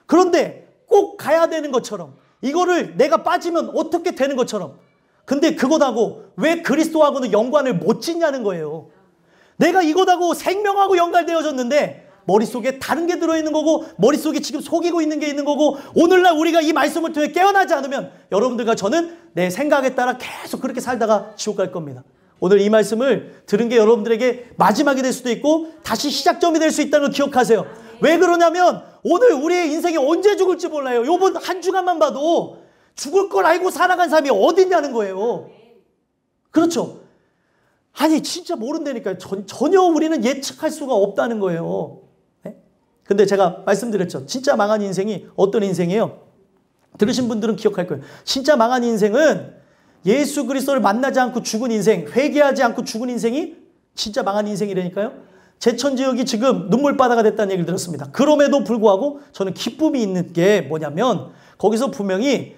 그런데 꼭 가야 되는 것처럼, 이거를 내가 빠지면 어떻게 되는 것처럼, 근데 그것하고 왜 그리스도하고는 연관을 못 짓냐는 거예요. 내가 이거다고 생명하고 연결되어졌는데 머릿속에 다른 게 들어있는 거고 머릿속에 지금 속이고 있는 게 있는 거고 오늘날 우리가 이 말씀을 통해 깨어나지 않으면 여러분들과 저는 내 생각에 따라 계속 그렇게 살다가 지옥 갈 겁니다. 오늘 이 말씀을 들은 게 여러분들에게 마지막이 될 수도 있고 다시 시작점이 될 수 있다는 걸 기억하세요. 왜 그러냐면 오늘 우리의 인생이 언제 죽을지 몰라요. 요번 한 주간만 봐도 죽을 걸 알고 살아간 사람이 어디 있냐는 거예요. 그렇죠? 아니 진짜 모른다니까요. 전혀 우리는 예측할 수가 없다는 거예요. 네? 근데 제가 말씀드렸죠. 진짜 망한 인생이 어떤 인생이에요? 들으신 분들은 기억할 거예요. 진짜 망한 인생은 예수 그리스도를 만나지 않고 죽은 인생, 회개하지 않고 죽은 인생이 진짜 망한 인생이라니까요. 제천지역이 지금 눈물바다가 됐다는 얘기를 들었습니다. 그럼에도 불구하고 저는 기쁨이 있는 게 뭐냐면 거기서 분명히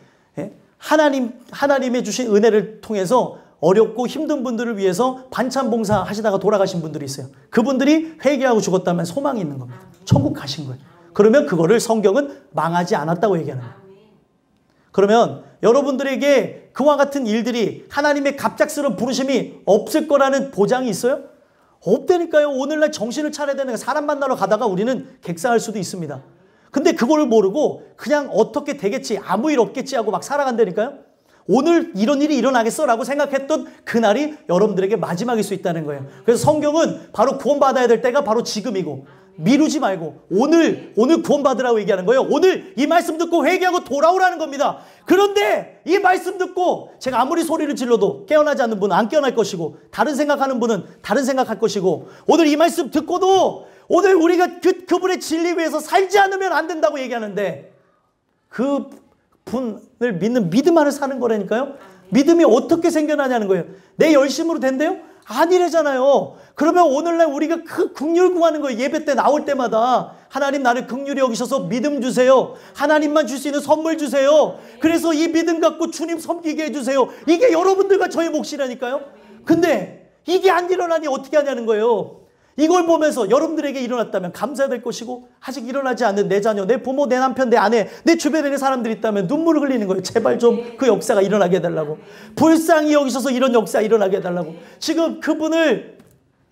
하나님의 주신 은혜를 통해서 어렵고 힘든 분들을 위해서 반찬 봉사 하시다가 돌아가신 분들이 있어요. 그분들이 회개하고 죽었다면 소망이 있는 겁니다. 천국 가신 거예요. 그러면 그거를 성경은 망하지 않았다고 얘기하는 거예요. 그러면 여러분들에게 그와 같은 일들이 하나님의 갑작스러운 부르심이 없을 거라는 보장이 있어요? 없다니까요. 오늘날 정신을 차려야 되는 사람 만나러 가다가 우리는 객사할 수도 있습니다. 근데 그걸 모르고 그냥 어떻게 되겠지 아무 일 없겠지 하고 막 살아간다니까요. 오늘 이런 일이 일어나겠어 라고 생각했던 그날이 여러분들에게 마지막일 수 있다는 거예요. 그래서 성경은 바로 구원받아야 될 때가 바로 지금이고 미루지 말고 오늘 구원받으라고 얘기하는 거예요. 오늘 이 말씀 듣고 회개하고 돌아오라는 겁니다. 그런데 이 말씀 듣고 제가 아무리 소리를 질러도 깨어나지 않는 분은 안 깨어날 것이고 다른 생각하는 분은 다른 생각할 것이고 오늘 이 말씀 듣고도 오늘 우리가 그분의 진리 위해서 살지 않으면 안 된다고 얘기하는데 그분을 믿는 믿음 안에 사는 거라니까요. 믿음이 어떻게 생겨나냐는 거예요. 내 열심으로 된대요? 아니래잖아요. 그러면 오늘날 우리가 그 긍휼 구하는 거예요. 예배 때 나올 때마다 하나님 나를 긍휼히 여기셔서 믿음 주세요. 하나님만 줄 수 있는 선물 주세요. 그래서 이 믿음 갖고 주님 섬기게 해주세요. 이게 여러분들과 저의 몫이라니까요. 근데 이게 안 일어나니 어떻게 하냐는 거예요. 이걸 보면서 여러분들에게 일어났다면 감사될 것이고 아직 일어나지 않는 내 자녀, 내 부모, 내 남편, 내 아내, 내 주변에 있는 사람들이 있다면 눈물을 흘리는 거예요. 제발 좀 그 역사가 일어나게 해달라고. 불쌍히 여기셔서 이런 역사 일어나게 해달라고. 지금 그분을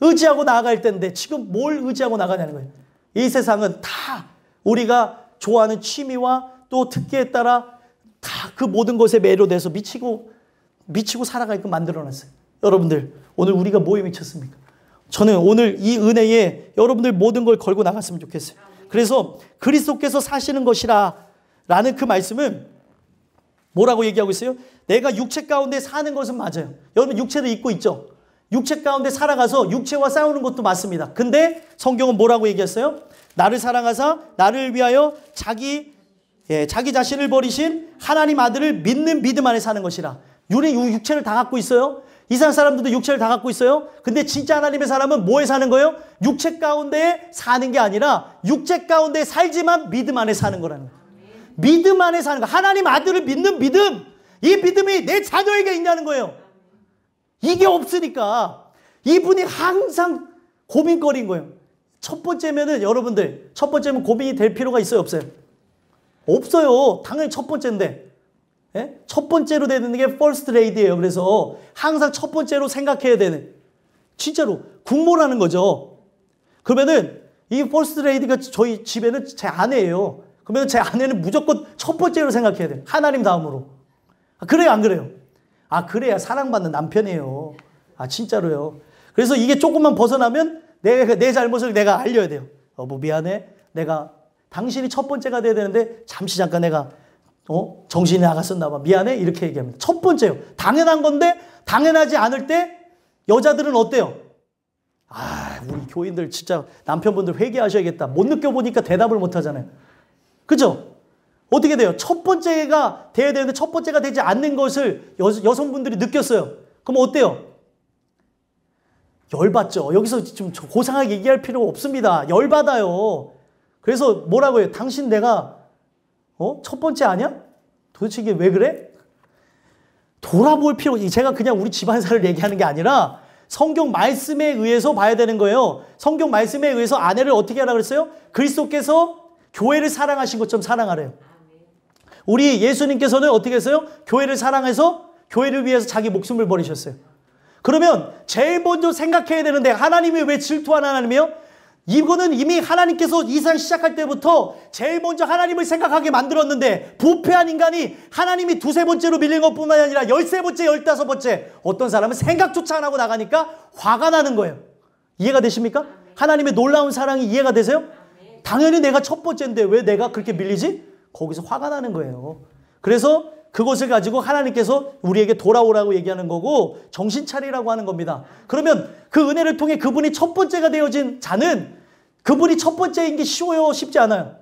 의지하고 나아갈 때인데 지금 뭘 의지하고 나가냐는 거예요. 이 세상은 다 우리가 좋아하는 취미와 또 특기에 따라 다 그 모든 것에 매료돼서 미치고 살아가게끔 만들어놨어요. 여러분들 오늘 우리가 뭐에 미쳤습니까? 저는 오늘 이 은혜에 여러분들 모든 걸 걸고 나갔으면 좋겠어요. 그래서 그리스도께서 사시는 것이라 라는 그 말씀은 뭐라고 얘기하고 있어요? 내가 육체 가운데 사는 것은 맞아요. 여러분 육체를 입고 있죠? 육체 가운데 살아가서 육체와 싸우는 것도 맞습니다. 근데 성경은 뭐라고 얘기했어요? 나를 사랑하사 나를 위하여 자기 자신을 버리신 하나님 아들을 믿는 믿음 안에 사는 것이라. 우리 육체를 다 갖고 있어요. 이스라엘 사람들도 육체를 다 갖고 있어요. 근데 진짜 하나님의 사람은 뭐에 사는 거예요? 육체 가운데 사는 게 아니라 육체 가운데 살지만 믿음 안에 사는 거라는 거예요. 믿음 안에 사는 거. 하나님 아들을 믿는 믿음. 이 믿음이 내 자녀에게 있냐는 거예요. 이게 없으니까 이분이 항상 고민거리인 거예요. 첫 번째면은 여러분들 첫 번째면 고민이 될 필요가 있어요? 없어요? 없어요. 당연히 첫 번째인데 예? 첫 번째로 되는 게 first lady예요. 그래서 항상 첫 번째로 생각해야 되는 진짜로 국모라는 거죠. 그러면은 이 first lady가 저희 집에는 제 아내예요. 그러면 제 아내는 무조건 첫 번째로 생각해야 돼요. 하나님 다음으로. 그래요 안 그래요? 그래야 사랑받는 남편이에요. 진짜로요. 그래서 이게 조금만 벗어나면 내 잘못을 내가 알려야 돼요. 뭐 미안해. 당신이 첫 번째가 돼야 되는데 잠깐 내가 정신이 나갔었나 봐. 미안해. 이렇게 얘기합니다. 첫 번째요. 당연한 건데 당연하지 않을 때 여자들은 어때요? 우리 교인들 진짜 남편분들 회개하셔야겠다. 못 느껴보니까 대답을 못 하잖아요. 그죠? 어떻게 돼요? 첫 번째가 돼야 되는데 첫 번째가 되지 않는 것을 여성분들이 느꼈어요. 그럼 어때요? 열받죠. 여기서 좀 고상하게 얘기할 필요가 없습니다. 열받아요. 그래서 뭐라고 해요? 당신 내가 첫 번째 아니야? 도대체 이게 왜 그래? 돌아볼 필요, 제가 그냥 우리 집안사를 얘기하는 게 아니라 성경 말씀에 의해서 봐야 되는 거예요. 성경 말씀에 의해서 아내를 어떻게 하라고 그랬어요? 그리스도께서 교회를 사랑하신 것처럼 사랑하래요. 우리 예수님께서는 어떻게 했어요? 교회를 사랑해서 교회를 위해서 자기 목숨을 버리셨어요. 그러면 제일 먼저 생각해야 되는데 하나님이 왜 질투하는 하나님이에요? 이거는 이미 하나님께서 이 세상 시작할 때부터 제일 먼저 하나님을 생각하게 만들었는데 부패한 인간이 하나님이 두세 번째로 밀린 것뿐만 아니라 13번째, 15번째 어떤 사람은 생각조차 안 하고 나가니까 화가 나는 거예요. 이해가 되십니까? 하나님의 놀라운 사랑이 이해가 되세요? 당연히 내가 첫 번째인데 왜 내가 그렇게 밀리지? 거기서 화가 나는 거예요. 그래서 그것을 가지고 하나님께서 우리에게 돌아오라고 얘기하는 거고 정신 차리라고 하는 겁니다. 그러면 그 은혜를 통해 그분이 첫 번째가 되어진 자는 그분이 첫 번째인 게 쉬워요? 쉽지 않아요?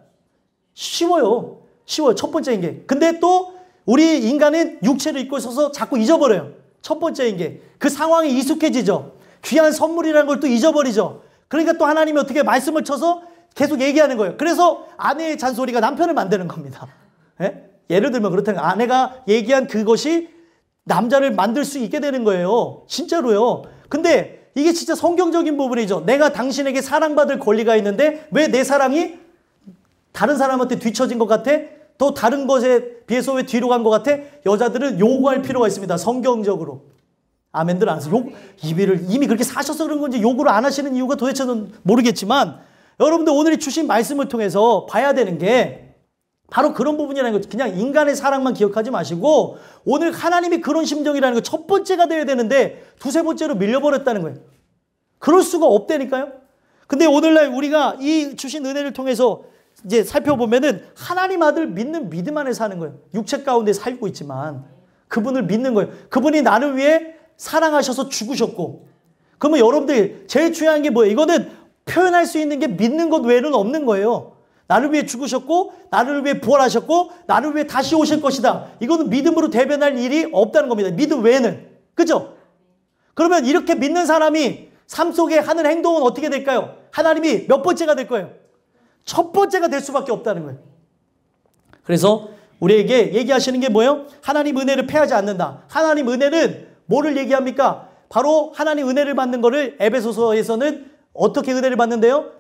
쉬워요. 쉬워요. 첫 번째인 게. 근데 또 우리 인간은 육체를 입고 있어서 자꾸 잊어버려요. 첫 번째인 게. 그 상황에 익숙해지죠. 귀한 선물이라는 걸 또 잊어버리죠. 그러니까 또 하나님이 어떻게 말씀을 쳐서 계속 얘기하는 거예요. 그래서 아내의 잔소리가 남편을 만드는 겁니다. 예? 예를 들면 그렇다면 아내가 얘기한 그것이 남자를 만들 수 있게 되는 거예요. 진짜로요. 근데 이게 진짜 성경적인 부분이죠. 내가 당신에게 사랑받을 권리가 있는데 왜 내 사랑이 다른 사람한테 뒤처진 것 같아? 또 다른 것에 비해서 왜 뒤로 간 것 같아? 여자들은 요구할 필요가 있습니다. 성경적으로. 아멘들 안 하세요. 이미 그렇게 사셔서 그런 건지 요구를 안 하시는 이유가 도대체는 모르겠지만 여러분들 오늘 주신 말씀을 통해서 봐야 되는 게 바로 그런 부분이라는 거죠. 그냥 인간의 사랑만 기억하지 마시고 오늘 하나님이 그런 심정이라는 거 첫 번째가 돼야 되는데 두세 번째로 밀려버렸다는 거예요. 그럴 수가 없다니까요. 근데 오늘날 우리가 이 주신 은혜를 통해서 이제 살펴보면은 하나님 아들 믿는 믿음 안에 사는 거예요. 육체 가운데 살고 있지만 그분을 믿는 거예요. 그분이 나를 위해 사랑하셔서 죽으셨고 그러면 여러분들 제일 중요한 게 뭐예요? 이거는 표현할 수 있는 게 믿는 것 외에는 없는 거예요. 나를 위해 죽으셨고 나를 위해 부활하셨고 나를 위해 다시 오실 것이다. 이거는 믿음으로 대변할 일이 없다는 겁니다. 믿음 외에는. 그죠? 그러면 이렇게 믿는 사람이 삶 속에 하는 행동은 어떻게 될까요? 하나님이 몇 번째가 될 거예요? 첫 번째가 될 수밖에 없다는 거예요. 그래서 우리에게 얘기하시는 게 뭐예요? 하나님 은혜를 패하지 않는다. 하나님 은혜는 뭐를 얘기합니까? 바로 하나님 은혜를 받는 거를 에베소서에서는 어떻게 은혜를 받는데요?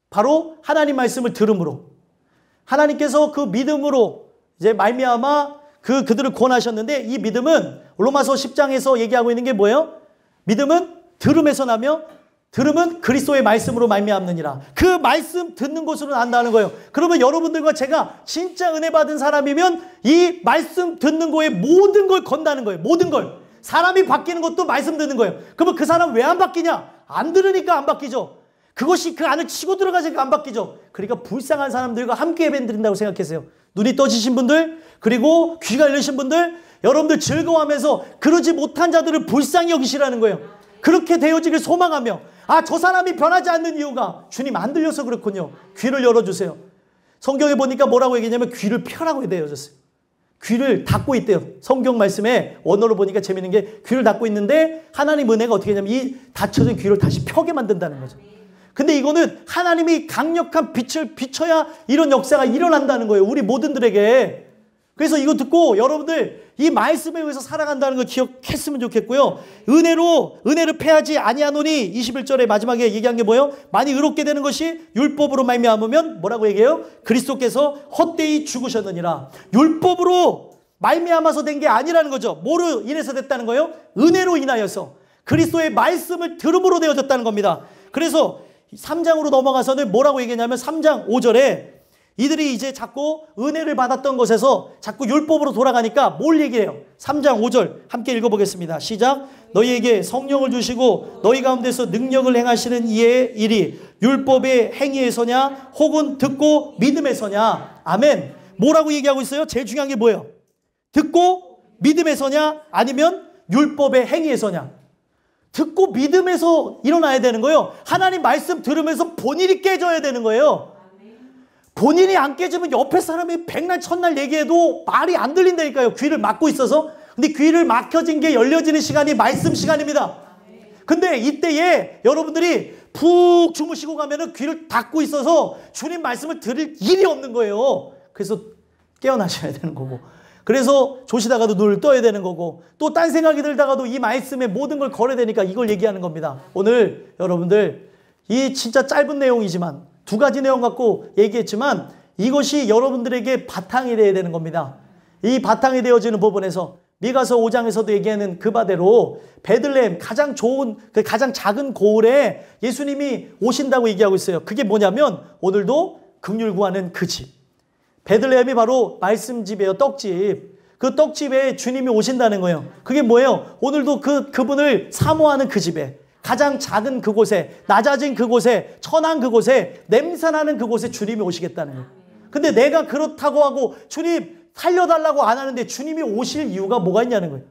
바로 하나님 말씀을 들음으로 하나님께서 그 믿음으로 이제 말미암아 그들을 구원하셨는데 이 믿음은 로마서 10장에서 얘기하고 있는 게 뭐예요? 믿음은 들음에서 나며 들음은 그리스도의 말씀으로 말미암느니라. 그 말씀 듣는 것으로 난다는 거예요. 그러면 여러분들과 제가 진짜 은혜 받은 사람이면 이 말씀 듣는 거에 모든 걸 건다는 거예요. 모든 걸. 사람이 바뀌는 것도 말씀 듣는 거예요. 그러면 그 사람 왜 안 바뀌냐? 안 들으니까 안 바뀌죠. 그것이 그 안을 치고 들어가니까 안 바뀌죠. 그러니까 불쌍한 사람들과 함께 예배드린다고 생각하세요. 눈이 떠지신 분들 그리고 귀가 열리신 분들 여러분들 즐거워하면서 그러지 못한 자들을 불쌍히 여기시라는 거예요. 그렇게 되어지길 소망하며 저 사람이 변하지 않는 이유가 주님 안 들려서 그렇군요. 귀를 열어주세요. 성경에 보니까 뭐라고 얘기했냐면 귀를 펴라고 되어졌어요. 귀를 닫고 있대요. 성경 말씀에 원어로 보니까 재밌는 게 귀를 닫고 있는데 하나님 은혜가 어떻게 하냐면 이 닫혀진 귀를 다시 펴게 만든다는 거죠. 근데 이거는 하나님이 강력한 빛을 비춰야 이런 역사가 일어난다는 거예요. 우리 모든들에게. 그래서 이거 듣고 여러분들 이 말씀에 의해서 살아간다는 걸 기억했으면 좋겠고요. 은혜를 패하지 아니하노니 21절에 마지막에 얘기한 게 뭐예요? 많이 의롭게 되는 것이 율법으로 말미암으면 뭐라고 얘기해요? 그리스도께서 헛되이 죽으셨느니라. 율법으로 말미암아서 된 게 아니라는 거죠. 뭐로 인해서 됐다는 거예요? 은혜로 인하여서 그리스도의 말씀을 들음으로 되어졌다는 겁니다. 그래서 3장으로 넘어가서는 뭐라고 얘기했냐면 3장 5절에 이들이 이제 자꾸 은혜를 받았던 것에서 자꾸 율법으로 돌아가니까 뭘 얘기해요? 3장 5절 함께 읽어보겠습니다. 시작. 너희에게 성령을 주시고 너희 가운데서 능력을 행하시는 이의 일이 율법의 행위에서냐 혹은 듣고 믿음에서냐. 아멘. 뭐라고 얘기하고 있어요? 제일 중요한 게 뭐예요? 듣고 믿음에서냐 아니면 율법의 행위에서냐. 듣고 믿음에서 일어나야 되는 거예요. 하나님 말씀 들으면서 본인이 깨져야 되는 거예요. 본인이 안 깨지면 옆에 사람이 백날 천날 얘기해도 말이 안 들린다니까요. 귀를 막고 있어서. 근데 귀를 막혀진 게 열려지는 시간이 말씀 시간입니다. 근데 이때에 여러분들이 푹 주무시고 가면은 귀를 닫고 있어서 주님 말씀을 들을 일이 없는 거예요. 그래서 깨어나셔야 되는 거고. 그래서 조시다가도 눈을 떠야 되는 거고 또 딴 생각이 들다가도 이 말씀에 모든 걸 걸어야 되니까 이걸 얘기하는 겁니다. 오늘 여러분들 이 진짜 짧은 내용이지만 두 가지 내용 갖고 얘기했지만 이것이 여러분들에게 바탕이 되어야 되는 겁니다. 이 바탕이 되어지는 부분에서 미가서 5장에서도 얘기하는 그 바대로 베들레헴 가장 좋은 가장 작은 고을에 예수님이 오신다고 얘기하고 있어요. 그게 뭐냐면 오늘도 긍휼 구하는 그 집. 베들레헴이 바로 말씀집이에요. 떡집. 그 떡집에 주님이 오신다는 거예요. 그게 뭐예요? 오늘도 그분을 사모하는 그 집에 가장 작은 그곳에 낮아진 그곳에 천한 그곳에 냄새나는 그곳에 주님이 오시겠다는 거예요. 근데 내가 그렇다고 하고 주님 살려달라고 안 하는데 주님이 오실 이유가 뭐가 있냐는 거예요.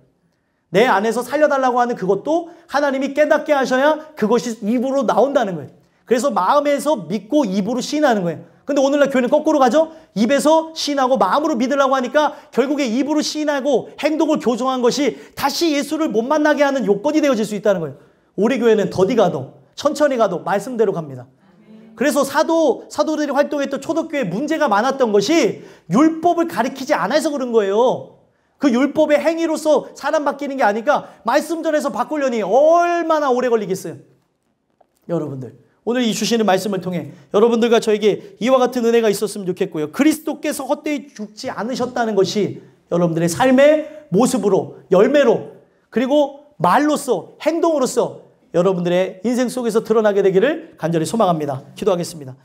내 안에서 살려달라고 하는 그것도 하나님이 깨닫게 하셔야 그것이 입으로 나온다는 거예요. 그래서 마음에서 믿고 입으로 시인하는 거예요. 근데 오늘날 교회는 거꾸로 가죠. 입에서 시인하고 마음으로 믿으려고 하니까 결국에 입으로 시인하고 행동을 교정한 것이 다시 예수를 못 만나게 하는 요건이 되어질 수 있다는 거예요. 우리 교회는 더디 가도 천천히 가도 말씀대로 갑니다. 그래서 사도들이 활동했던 초대교회에 문제가 많았던 것이 율법을 가리키지 않아서 그런 거예요. 그 율법의 행위로서 사람 바뀌는 게 아니까 말씀 전해서 바꾸려니 얼마나 오래 걸리겠어요. 여러분들 오늘 이 주시는 말씀을 통해 여러분들과 저에게 이와 같은 은혜가 있었으면 좋겠고요. 그리스도께서 헛되이 죽지 않으셨다는 것이 여러분들의 삶의 모습으로 열매로 그리고 말로써 행동으로써 여러분들의 인생 속에서 드러나게 되기를 간절히 소망합니다. 기도하겠습니다.